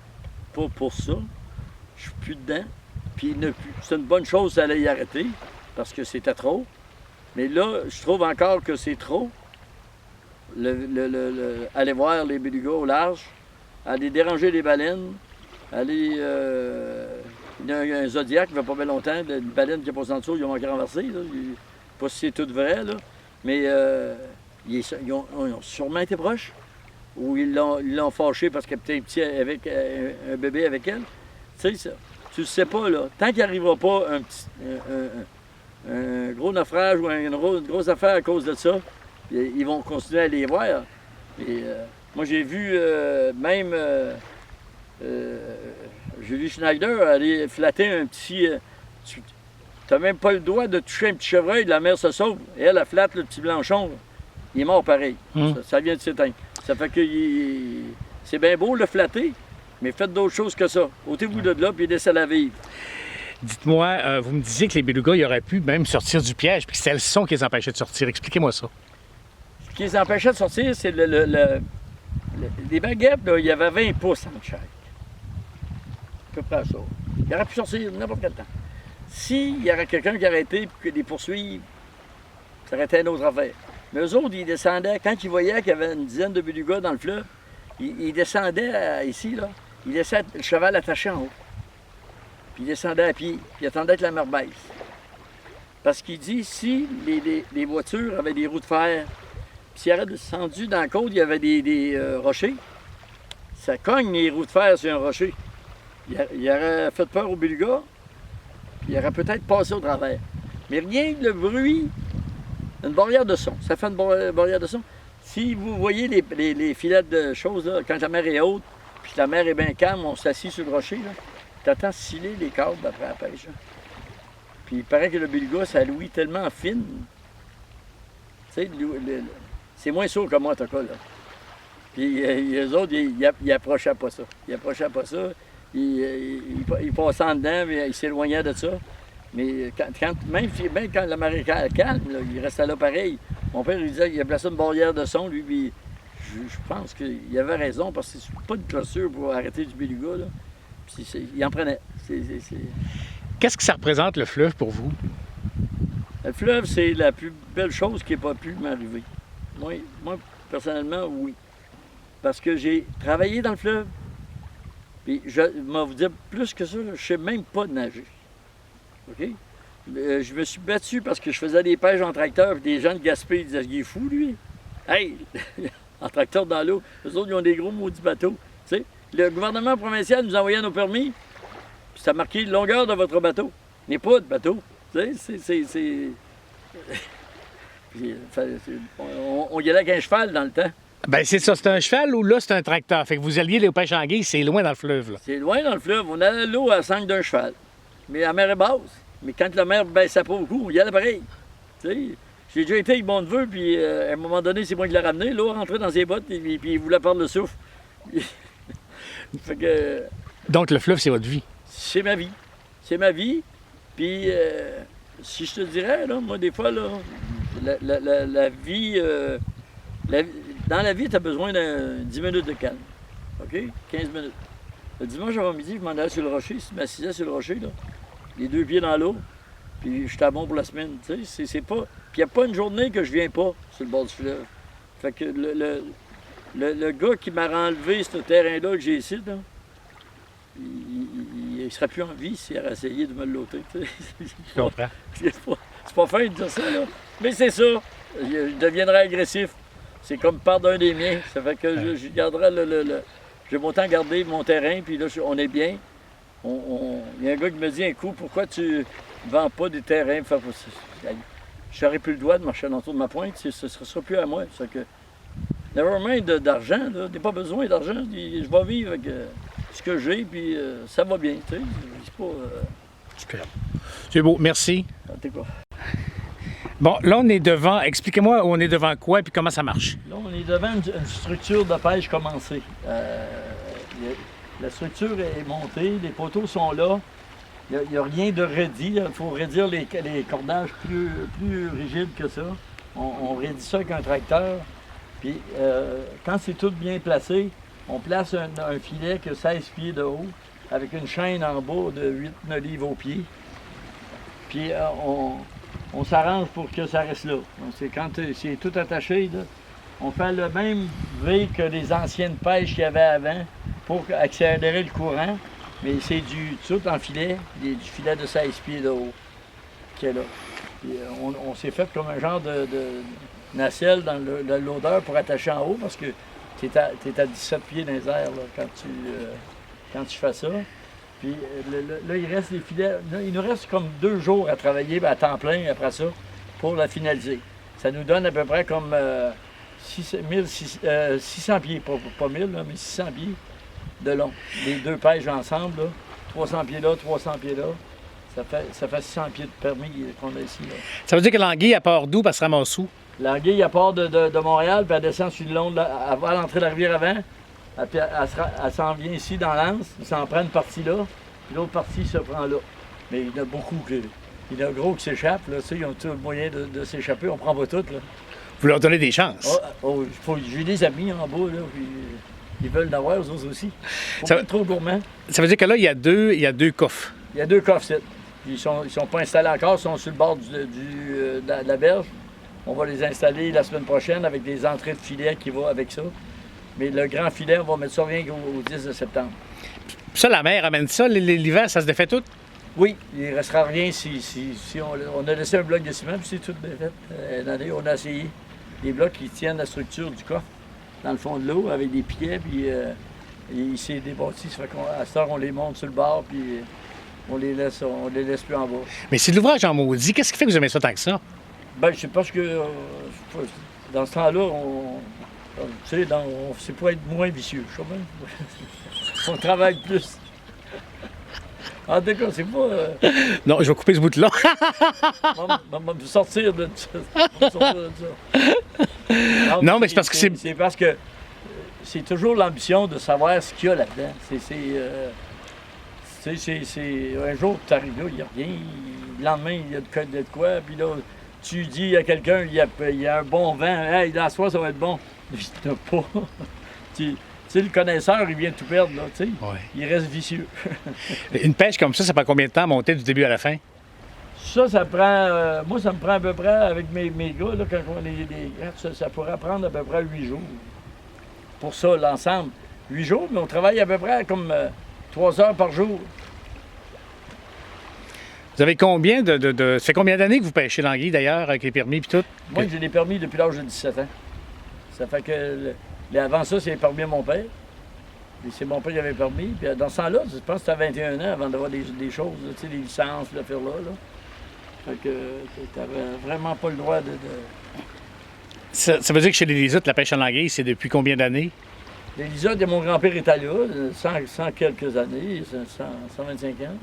pas pour ça. Je suis plus dedans. Puis c'est une bonne chose d'aller y arrêter, parce que c'était trop. Mais là, je trouve encore que c'est trop. Aller voir les belugas au large, aller déranger les baleines, aller... il y a un Zodiac, il ne va pas bien longtemps, une baleine qui est passée en dessous, ils ont encore renversé. Là. Pas si c'est tout vrai, là. Mais ils ont sûrement été proches. Ou ils l'ont fâché parce qu'elle était petit avec un bébé avec elle. Tu sais, ça. Tu le sais pas, là. Tant qu'il n'arrivera pas un gros naufrage ou une grosse affaire à cause de ça, ils vont continuer à les voir. Et, moi, j'ai vu même Julie Schneider aller flatter un petit... tu n'as même pas le droit de toucher un petit chevreuil, la mère se sauve. Et elle flatte le petit blanchon. Là. Il est mort pareil. Ça vient de s'éteindre. Ça fait que c'est bien beau le flatter, mais faites d'autres choses que ça. Ôtez-vous de là, puis laissez-la vivre. Dites-moi, vous me disiez que les belugas, ils auraient pu même sortir du piège, puis que c'est le son qui les empêchait de sortir. Expliquez-moi ça. Ce qui les empêchait de sortir, c'est les baguettes, là, il y avait 20 pouces en chaque. À peu près ça. Il aurait pu sortir n'importe quel temps. S'il y aurait quelqu'un qui aurait été et que les poursuivre, ça aurait été une autre affaire. Mais eux autres, ils descendaient, quand ils voyaient qu'il y avait une dizaine de belugas dans le fleuve, ils descendaient ici, là. Ils laissaient le cheval attaché en haut. Puis ils descendaient à pied, puis ils attendaient que la mer baisse. Parce qu'il dit, si les voitures avaient des roues de fer, puis s'ils auraient descendu dans la côte, il y avait des rochers, ça cogne les roues de fer sur un rocher. Il aurait fait peur aux belugas, puis il aurait peut-être passé au travers. Mais rien que le bruit, une barrière de son, ça fait une barrière de son. Si vous voyez les filets de choses, là, quand la mer est haute, puis la mer est bien calme, on s'assit sur le rocher, tu entends sciller les câbles après la pêche. Là. Puis il paraît que le beluga, ça louit tellement fine. Tu sais, c'est moins sourd que moi, en tout cas. Là. Puis les autres, ils approchaient pas ça. Ils approchaient pas ça. Ils passaient en dedans, ils s'éloignaient de ça. Mais même quand la mer est calme, là, il restait là pareil. Mon père, il disait qu'il a placé une barrière de son, lui, puis je pense qu'il avait raison, parce que c'est pas une clôture pour arrêter du beluga, là. Puis il en prenait. Qu'est-ce que ça représente, le fleuve, pour vous? Le fleuve, c'est la plus belle chose qui n'a pas pu m'arriver. Moi, personnellement, oui. Parce que j'ai travaillé dans le fleuve, puis je vais vous dire plus que ça, là, je ne sais même pas nager. OK? Je me suis battu parce que je faisais des pêches en tracteur, puis des gens de Gaspé, ils disaient, il est fou, lui. Hey! En tracteur dans l'eau. Eux autres, ils ont des gros maudits bateaux. Tu sais, le gouvernement provincial nous envoyait nos permis, puis ça marquait la longueur de votre bateau. Il n'y a pas de bateau. Tu sais, on y allait avec un cheval dans le temps. Ben c'est ça, c'est un cheval ou là, c'est un tracteur. Fait que vous alliez les pêches en guise, c'est loin dans le fleuve, là. C'est loin dans le fleuve. On allait à l'eau à 5 d'un cheval. Mais la mer est basse. Mais quand la mer baissait pas beaucoup, on y allait pareil. Tu sais, j'ai déjà été avec mon neveu, puis à un moment donné, c'est moi qui l'ai ramené. L'eau rentrait dans ses bottes, puis il voulait perdre le souffle. Fait que, donc le fleuve, c'est votre vie? C'est ma vie. C'est ma vie. Puis, si je te dirais, là, moi, des fois, là, la vie... dans la vie, tu as besoin de 10 minutes de calme. OK? 15 minutes. Le dimanche avant-midi, je m'en allais sur le rocher, je m'assisais sur le rocher, là, les 2 pieds dans l'eau, puis j'étais bon pour la semaine. Tu sais, c'est pas... Puis il n'y a pas une journée que je viens pas sur le bord du fleuve. Fait que le gars qui m'a enlevé ce terrain-là que j'ai ici, là, il il serait plus en vie s'il avait essayé de me l'ôter. Je comprends. C'est pas fin de dire ça, là. Mais c'est ça. Je deviendrai agressif. C'est comme part d'un des miens. Ça fait que je garderai J'aime autant garder mon terrain, puis là, on est bien. Il y a un gars qui me dit un coup, pourquoi tu vends pas des terrains? Je n'aurais plus le droit de marcher autour de ma pointe, ce ne sera plus à moi. C'est que, never mind d'argent, là, t'as pas besoin d'argent. Je vais vivre avec ce que j'ai, puis ça va bien. Tu sais. C'est pas. Super. C'est beau, merci. T'es quoi? Bon, là, on est devant. Expliquez-moi, on est devant quoi et puis comment ça marche. Là, on est devant une structure de pêche commencée. La structure est montée, les poteaux sont là. Il n'y a rien de raidi. Il faut raidir les cordages plus rigides que ça. On raidit ça avec un tracteur. Puis, quand c'est tout bien placé, on place un filet qui a 16 pieds de haut, avec une chaîne en bas de 8-9 livres au pied. Puis, on s'arrange pour que ça reste là. Donc, quand c'est tout attaché, là, on fait le même V que les anciennes pêches qu'il y avait avant pour accélérer le courant. Mais c'est tout en filet, du filet de 16 pieds de haut qui est là. Puis, on s'est fait comme un genre de nacelle dans l'odeur pour attacher en haut parce que tu es à 17 pieds dans les airs là, quand tu fais ça. Puis là, il reste les filets. Là, il nous reste comme 2 jours à travailler à temps plein après ça pour la finaliser. Ça nous donne à peu près comme 600 pieds, pas 1000, là, mais 600 pieds de long. Les 2 pêches ensemble, là, 300 pieds là, 300 pieds là. Ça fait 600 pieds de permis qu'on a ici. Là. Ça veut dire que l'anguille, elle part d'où? Parce qu'elle se ramasse où? L'anguille, elle part de Montréal, puis elle descend sur le long, elle va à l'entrée de la rivière avant. Elle s'en vient ici dans l'Anse, il s'en prend une partie là, puis l'autre partie se prend là. Mais il y en a beaucoup, il y en a gros qui s'échappent, là, ils ont tout le moyen de s'échapper, on prend pas toutes. Là. Vous leur donnez des chances. J'ai des amis en bas, là, puis ils veulent en avoir, eux autres aussi. Faut pas être trop gourmand. Ça veut dire que là, il y a deux coffres. Il y a 2 coffres, ils sont pas installés encore, ils sont sur le bord de la berge. On va les installer la semaine prochaine avec des entrées de filet qui vont avec ça. Mais le grand filet, on va mettre ça rien qu'au 10 de septembre. Ça, la mer amène ça, l'hiver, ça se défait tout? Oui, il ne restera rien si on a laissé un bloc de ciment, puis c'est tout défait. L'année, on a essayé des blocs qui tiennent la structure du coffre dans le fond de l'eau avec des pieds, puis il s'est débâti. Ça fait qu'à cette heure, on les monte sur le bord, puis on les laisse plus en bas. Mais c'est de l'ouvrage en maudit. Qu'est-ce qui fait que vous aimez ça tant que ça? Ben, c'est parce que dans ce temps-là, c'est pour être moins vicieux. Je sais bien. On travaille plus. En tout cas, c'est pas. Non, je vais couper ce bout-là. On va sortir de ça. Non, mais c'est parce que c'est. C'est parce que c'est toujours l'ambition de savoir ce qu'il y a là-dedans. Un jour, tu arrives là, il n'y a rien. Le lendemain, il y a de quoi, puis là. Tu dis à quelqu'un, il y a un bon vent, hey, la soirée, ça va être bon. Il n'y en a pas. Tu sais, le connaisseur, il vient tout perdre, là, tu sais. Ouais. Il reste vicieux. Une pêche comme ça prend combien de temps à monter du début à la fin? Ça prend. Moi, ça me prend à peu près, avec mes gars, là, quand on est des gars, ça pourrait prendre à peu près 8 jours. Pour ça, l'ensemble. 8 jours, mais on travaille à peu près comme 3 heures par jour. Vous avez combien Ça fait combien d'années que vous pêchez l'anguille, d'ailleurs, avec les permis et tout? Moi, j'ai des permis depuis l'âge de 17 ans. Ça fait que... avant ça, c'est les permis à mon père. Puis c'est mon père qui avait permis. Puis dans ce temps-là, je pense que c'était à 21 ans avant d'avoir des choses, tu sais, des licences, l'affaire-là. Fait que t'avais vraiment pas le droit de... Ça veut dire que chez les Lisottes, la pêche à l'anguille, c'est depuis combien d'années? Les Lisottes, mon grand-père était là, 100 quelques années, 125 ans.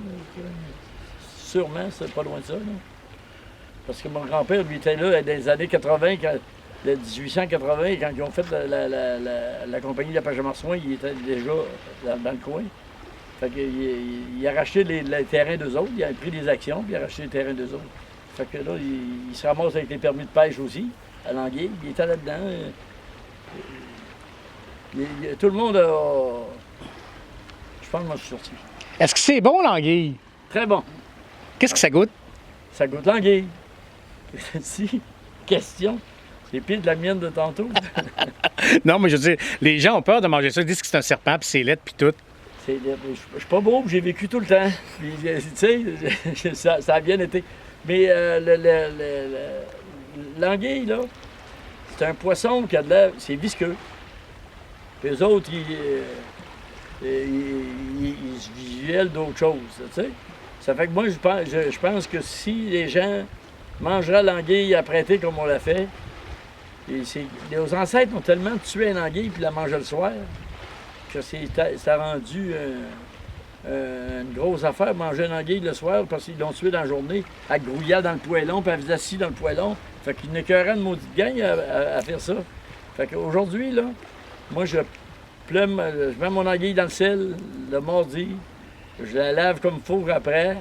Sûrement, c'est pas loin de ça. Là. Parce que mon grand-père, lui, était là dans les années 80, 1880, quand ils ont fait la compagnie de la pêche à marsouin, il était déjà dans le coin. Fait qu'il a racheté les terrains d'eux autres, il a pris des actions, puis il a racheté les terrains d'eux autres. Fait que là, il se ramasse avec les permis de pêche aussi, à l'anguille, il était là-dedans. Tout le monde a... Je pense que moi, je suis sorti. Est-ce que c'est bon, l'anguille? Très bon. Qu'est-ce que ça goûte? Ça goûte l'anguille. Si, question. C'est pire de la mienne de tantôt. Non, mais je veux dire, les gens ont peur de manger ça. Ils disent que c'est un serpent, puis c'est laid, puis tout. Je suis pas beau, j'ai vécu tout le temps. Puis, tu sais, ça a bien été. Mais l'anguille, là, c'est un poisson qui a de l'air, c'est visqueux. Puis eux autres, ils se visualisent d'autres choses, tu sais. Ça fait que moi, je pense que si les gens mangeraient l'anguille apprêtée comme on l'a fait, nos ancêtres ont tellement tué une anguille puis la mangeaient le soir que ça a rendu une grosse affaire, manger une anguille le soir parce qu'ils l'ont tué dans la journée, elle grouillait dans le poêlon, puis elle faisait assis dans le poêlon. Fait qu'ils n'écœuraient une maudite gang à faire ça. Fait qu'aujourd'hui, là, moi, je mets mon anguille dans le sel le mardi, je la lave comme il faut après,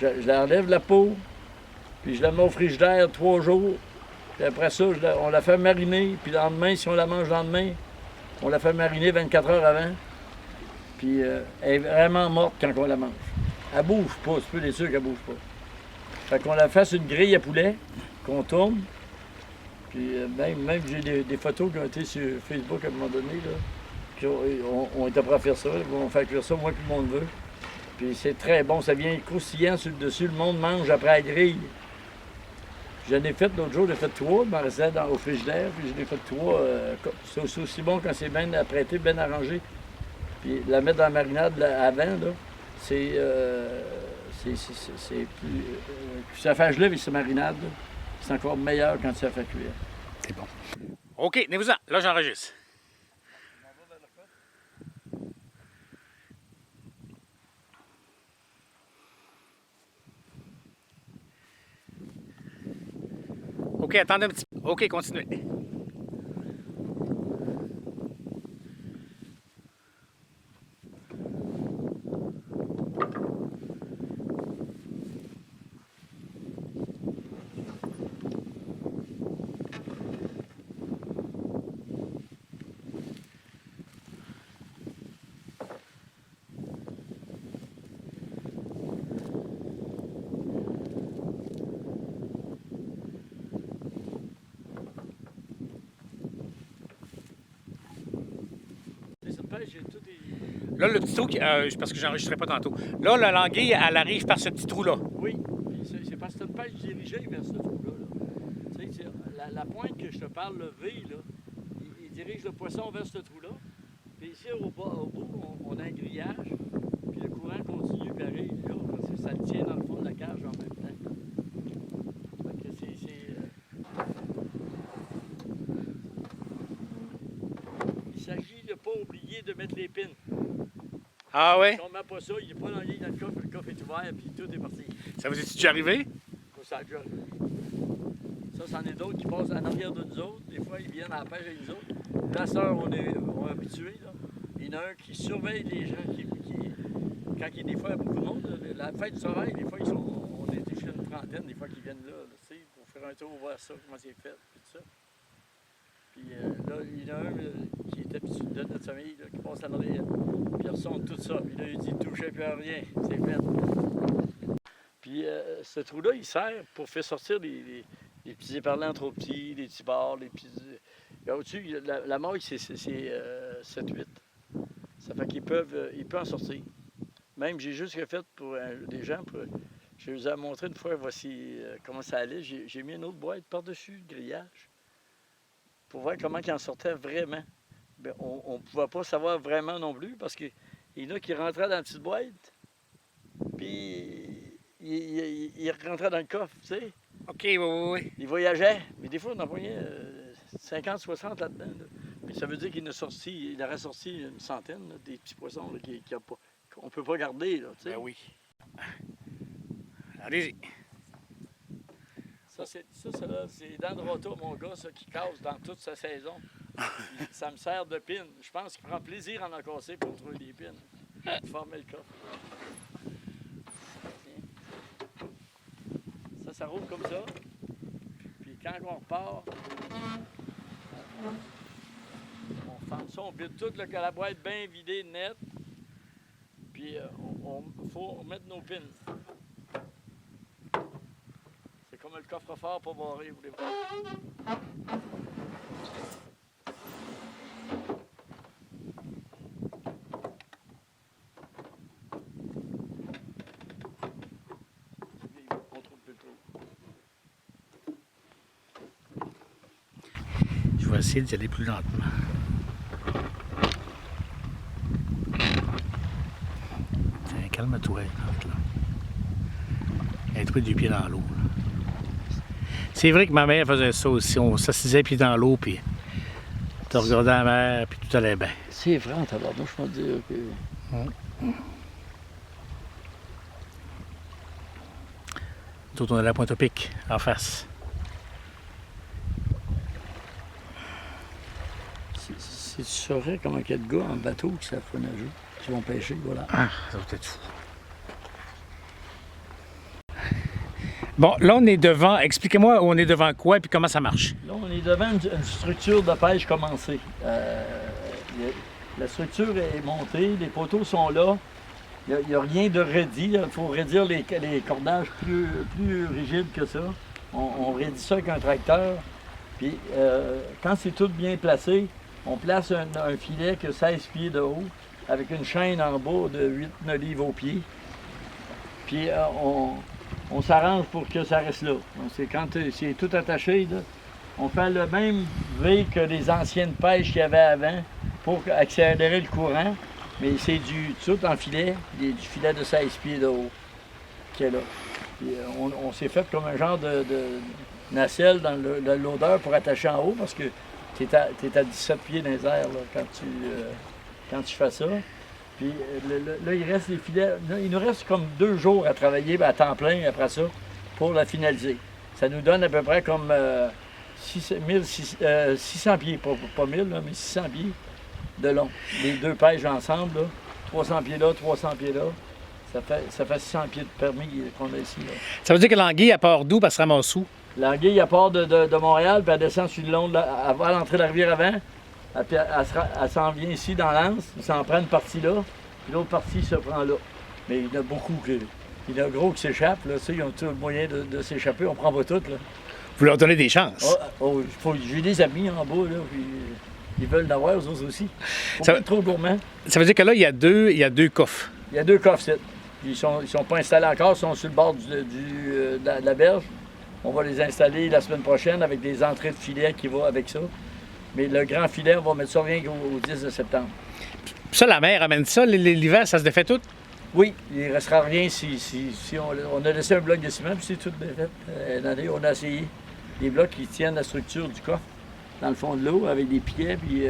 je l'enlève la peau, puis je la mets au frigidaire 3 jours. Puis après ça, on la fait mariner, puis le lendemain, si on la mange le lendemain, on la fait mariner 24 heures avant. Puis elle est vraiment morte quand on la mange. Elle bouge pas, c'est peu sûr qu'elle bouge pas. Fait qu'on la fasse une grille à poulet, qu'on tourne. Puis même j'ai des photos qui ont été sur Facebook à un moment donné, là, qui ont été prêts à faire ça. On fait cuire ça, moi, tout le monde veut. Puis c'est très bon, ça vient croustillant sur le dessus, le monde mange après la grille. J'en ai fait l'autre jour, j'ai fait 3, je m'en restais au frigidaire, puis j'en ai fait 3. C'est aussi bon quand c'est bien apprêté, bien arrangé. Puis la mettre dans la marinade là, avant, là, c'est plus. Ça fait geler avec sa marinade, c'est encore meilleur quand ça fait cuire. C'est bon. OK, venez-vous-en. Là, j'enregistre. OK, attendez un petit peu. OK, continuez. Là, le petit trou, parce que j'enregistrais pas tantôt. Là, la languille, elle arrive par ce petit trou-là. Oui, c'est parce que c'est une pêche dirigée vers ce trou-là. Là. Tu sais, la pointe que je te parle, le V, là, il dirige le poisson vers ce trou-là. Puis ici, au bout, on a un grillage. Puis le courant continue, puis arrive là, parce que ça le tient dans le fond de la cage en même temps. Fait que il s'agit de ne pas oublier de mettre les pins. Ah ouais? Si on ne met pas ça, il n'est pas dans le coffre est ouvert, puis tout est parti. Ça vous est-tu déjà arrivé? Ça a déjà arrivé. Ça, c'en est d'autres qui passent en arrière de nous autres. Des fois, ils viennent à la pêche avec nous autres. Là, ça, on est habitués. Là. Il y en a un qui surveille les gens quand il y a des fois beaucoup de monde, la fête du soleil, des fois, on est jusqu'à une trentaine, des fois, qui viennent là, tu sais, pour faire un tour, voir ça, comment c'est fait, puis tout ça. Puis là, il y en a un qui est habitué de notre famille, là, qui passe en arrière, puis il ressonne tout ça. Puis là, il dit, touchez plus à rien, c'est fait. Puis ce trou-là, il sert pour faire sortir les petits éperlants trop petits, les petits barres, les petits... Là, au-dessus, la maille, c'est 7-8. Ça fait qu'il peut en sortir. Même, j'ai juste fait pour des gens, je vous ai montré une fois, voici comment ça allait. J'ai mis une autre boîte par-dessus le grillage pour voir comment il en sortait vraiment. Bien, on ne pouvait pas savoir vraiment non plus parce qu'il y en a qui rentraient dans la petite boîte, puis il rentrait dans le coffre, tu sais. OK, oui. Il voyageait, mais des fois, on en voyait 50, 60 là-dedans. Là. Puis ça veut dire qu'il aurait sorti une centaine, là, des petits poissons là, qu'on ne peut pas garder, là, tu sais. Ben oui. Allez-y. Ça, c'est dans le rota, mon gars, ça, qui casse dans toute sa saison. Ça me sert de pin. Je pense qu'il prend plaisir à en casser pour trouver des pins. Pour former le coffre. Ça roule comme ça. Puis quand on repart, on ferme ça, on vide toute la boîte bien vidée, nette. Puis il faut mettre nos pins. C'est comme le coffre-fort pour barrer, vous voulez voir. essayer d'y aller plus lentement. Tiens, calme-toi, là. Être du pied dans l'eau. C'est vrai que ma mère faisait ça aussi. On s'assisait pieds dans l'eau, puis tu regardais la mer, puis tout allait bien. C'est vrai, tabarnouche, je vais te dire que... Nous autres, on est à la Pointe-au-Pic, en face. Si tu saurais comment il y a de gars en bateau qui savent pas nager, qui vont pêcher, voilà. Ah, ça doit être fou. Bon, là, on est devant... Expliquez-moi, on est devant quoi et puis comment ça marche. Là, on est devant une structure de pêche commencée. La structure est montée, les poteaux sont là. Il n'y a rien de raidi. Il faut raidir les cordages plus rigides que ça. On raidit ça avec un tracteur. Puis, quand c'est tout bien placé, on place un filet qui a 16 pieds de haut avec une chaîne en bas de 8-9 livres au pied. Puis, on s'arrange pour que ça reste là. Quand c'est tout attaché, là, on fait le même V que les anciennes pêches qu'il y avait avant pour accélérer le courant. Mais c'est tout en filet, du filet de 16 pieds de haut qui est là. Puis, on s'est fait comme un genre de nacelle dans l'odeur pour attacher en haut parce que tu es à 17 pieds dans les airs là, quand tu fais ça. Puis là, il reste les filets. Là, il nous reste comme 2 jours à travailler à temps plein après ça pour la finaliser. Ça nous donne à peu près comme 600 pieds, pas 1000, là, mais 600 pieds de long. Les 2 pêches ensemble, là, 300 pieds là, 300 pieds là. Ça fait 600 pieds de permis qu'on a ici. Là. Ça veut dire que l'anguille, elle part d'où, parce qu'elle se ramasse où? L'anguille, elle part de Montréal, puis elle descend sur le long, elle va à l'entrée de la rivière avant. Puis elle s'en vient ici dans l'Anse, il s'en prend une partie là, puis l'autre partie se prend là. Mais il y en a beaucoup, il y en a gros qui s'échappent, là, ils ont tout le moyen de s'échapper, on prend pas toutes. Là. Vous leur donnez des chances. J'ai des amis en bas, là, puis ils veulent l'avoir, eux autres aussi. Faut pas être trop gourmand. Ça veut dire que là, il y a deux coffres. Il y a 2 coffres, ils sont pas installés encore, ils sont sur le bord de la berge. On va les installer la semaine prochaine avec des entrées de filet qui vont avec ça. Mais le grand filet, on va mettre ça rien qu'au 10 de septembre. Ça, la mer amène ça, l'hiver, ça se défait tout? Oui, il ne restera rien si on a laissé un bloc de ciment, puis c'est tout défait. On a essayé des blocs qui tiennent la structure du coffre dans le fond de l'eau avec des pieds, puis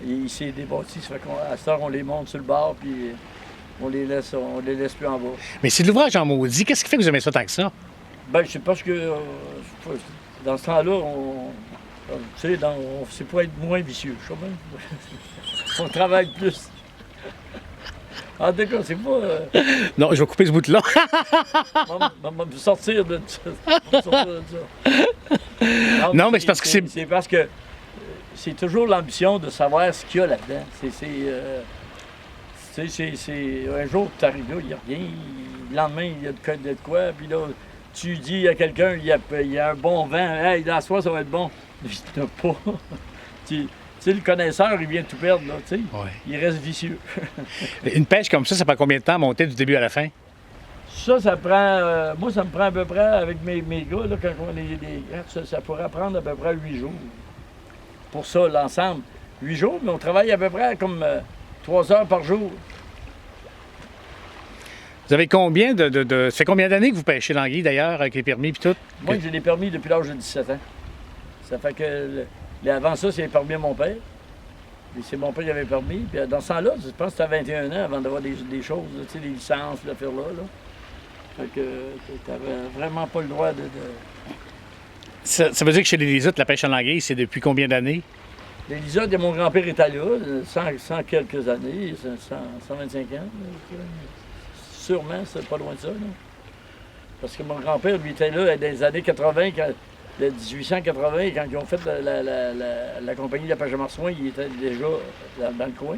il s'est débâti. Ça fait qu'à cette heure, on les monte sur le bord, puis on les laisse plus en bas. Mais c'est de l'ouvrage en maudit. Qu'est-ce qui fait que vous aimez ça tant que ça? Bien, c'est parce que dans ce temps-là, c'est pour être moins vicieux, je sais bien. On travaille plus. En tout cas, c'est pas... Non, je vais couper ce bout-là. On va me sortir de ça. Non, mais c'est parce que c'est... C'est parce que c'est toujours l'ambition de savoir ce qu'il y a là-dedans. Un jour, tu arrives là, il n'y a rien. Le lendemain, il y a de quoi, puis là... Tu dis à quelqu'un, il y a un bon vent, hey, dans ce soir, ça va être bon. Je ne pas. Tu sais, le connaisseur, il vient tout perdre, là, tu sais. Ouais. Il reste vicieux. Une pêche comme ça prend combien de temps à monter du début à la fin? Ça prend... moi, ça me prend à peu près, avec mes gars, là, quand on est ça pourrait prendre à peu près 8 jours. Pour ça, l'ensemble. 8 jours, mais on travaille à peu près comme 3 heures par jour. Vous avez combien Ça fait combien d'années que vous pêchez l'anguille, d'ailleurs, avec les permis et tout? Moi, j'ai les permis depuis l'âge de 17 ans. Ça fait que... Avant ça, c'est les permis à mon père. Et c'est mon père qui avait le permis. Puis dans ce temps-là, je pense que c'était à 21 ans avant d'avoir des choses, tu sais, des licences, l'affaire-là. Fait que t'avais vraiment pas le droit de... Ça veut dire que chez les Lisottes, la pêche à l'anguille, c'est depuis combien d'années? Les Lisottes, mon grand-père était là, 100 quelques années, 125 ans. Sûrement, c'est pas loin de ça. Là. Parce que mon grand-père, lui, était là dans les années 80, de 1880, quand ils ont fait la compagnie de la pêche à marsouin, il était déjà dans le coin.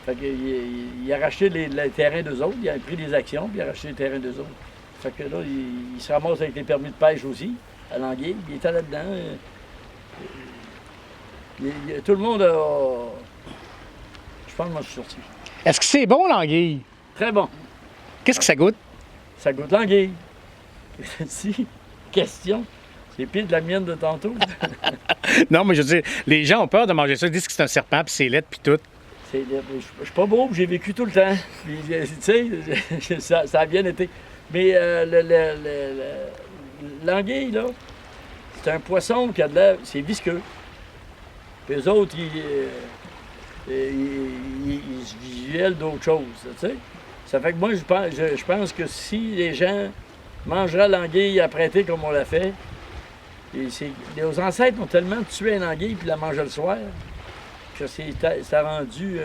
Fait qu'il a racheté les terrains d'eux autres, il a pris des actions, puis il a racheté les terrains d'eux autres. Fait que là, il se ramasse avec les permis de pêche aussi, à l'anguille, il était là-dedans. Tout le monde a... Je pense que moi, je suis sorti. Est-ce que c'est bon, l'anguille? Très bon. Qu'est-ce que ça goûte? Ça goûte l'anguille. Si, question. C'est pire de la mienne de tantôt. Non, mais je veux dire, les gens ont peur de manger ça. Ils disent que c'est un serpent, puis c'est laid, puis tout. Je suis pas beau, j'ai vécu tout le temps. Puis, tu sais, ça a bien été. Mais l'anguille, là, c'est un poisson qui a de l'air. C'est visqueux. Puis eux autres, ils se visualisent d'autres choses, tu sais. Ça fait que moi, je pense que si les gens mangeraient l'anguille apprêtée comme on l'a fait, nos ancêtres ont tellement tué une anguille puis la mangeaient le soir que ça a rendu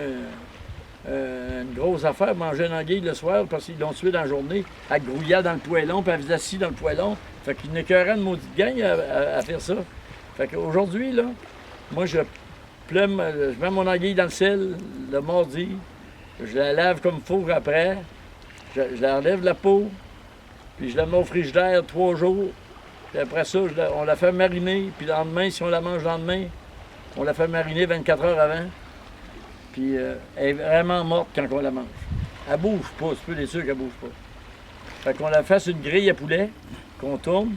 une grosse affaire manger une anguille le soir parce qu'ils l'ont tué dans la journée. Elle grouillait dans le poêlon puis elle faisait assis dans le poêlon. Fait qu'il n'écœurait une maudite gang à faire ça. Fait qu'aujourd'hui, là, moi, je mets mon anguille dans le sel le mardi, je la lave comme il faut après, je la enlève la peau, puis je la mets au frigidaire 3 jours. Puis après ça, on la fait mariner, puis le lendemain, si on la mange le lendemain, on la fait mariner 24 heures avant. Puis elle est vraiment morte quand on la mange. Elle bouge pas, c'est peu sûr qu'elle bouge pas. Fait qu'on la fait sur une grille à poulet, qu'on tourne.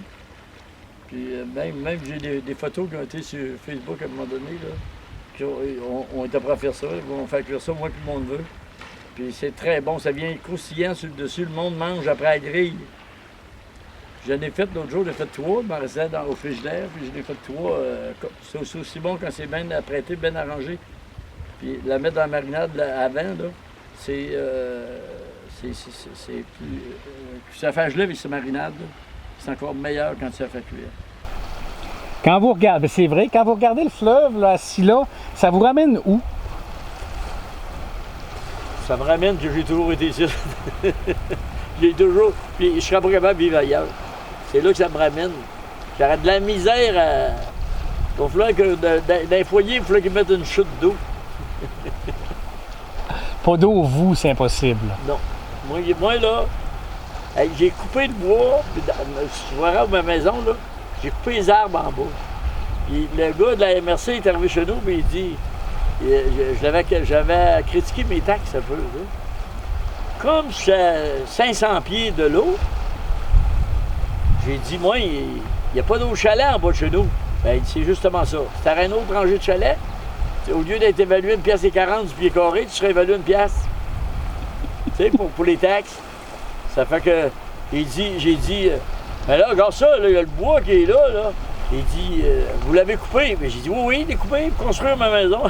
Puis même j'ai des photos qui ont été sur Facebook à un moment donné, là, qui ont été prêts à faire ça. Ils vont faire cuire ça, moi et mon neveu. Puis c'est très bon, ça vient croustillant sur le dessus, le monde mange après la grille. J'en ai fait l'autre jour, j'ai fait 3, je m'en restais au frigidaire, puis j'en ai fait 3. C'est aussi bon quand c'est bien apprêté, bien arrangé. Puis la mettre dans la marinade là, avant, là, c'est plus. Ça fait gelé avec sa marinade, c'est encore meilleur quand ça fait cuire. Quand vous regardez, c'est vrai, quand vous regardez le fleuve, là, assis là, ça vous ramène où? Ça me ramène que j'ai toujours été ici. J'ai toujours. Puis je serais pas capable de vivre ailleurs. C'est là que ça me ramène. J'aurais de la misère à. Il va falloir que dans les foyers, il va falloir qu'ils mettent une chute d'eau. Pas d'eau, vous, c'est impossible. Non. Moi là, j'ai coupé le bois, puis tu verras ma maison, là, j'ai coupé les arbres en bas. Puis le gars de la MRC est arrivé chez nous, puis il dit. J'avais critiqué mes taxes un peu. Là. Comme je suis à 500 pieds de l'eau, j'ai dit, moi, il n'y a pas d'eau chalet en bas de chez nous. Bien, c'est justement ça. Si tu as un autre rangée de chalet, au lieu d'être évalué 1,40$ du pied carré, tu serais évalué 1$. Tu sais, pour les taxes. Ça fait que j'ai dit, mais là, regarde ça, il y a le bois qui est là, là. Il dit, vous l'avez coupé? J'ai dit, oui, découpé pour construire ma maison.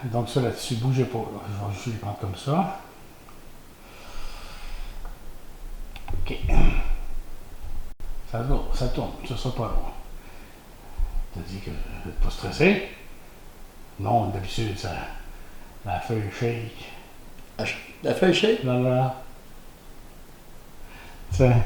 Donc ça là-dessus, bougez pas. Là. Je vais juste les prendre comme ça. OK. Ça tourne, ça sera pas long. T'as dit que vous n'êtes pas stressé? Non, d'habitude, la feuille shake. La feuille shake? Là. Tiens.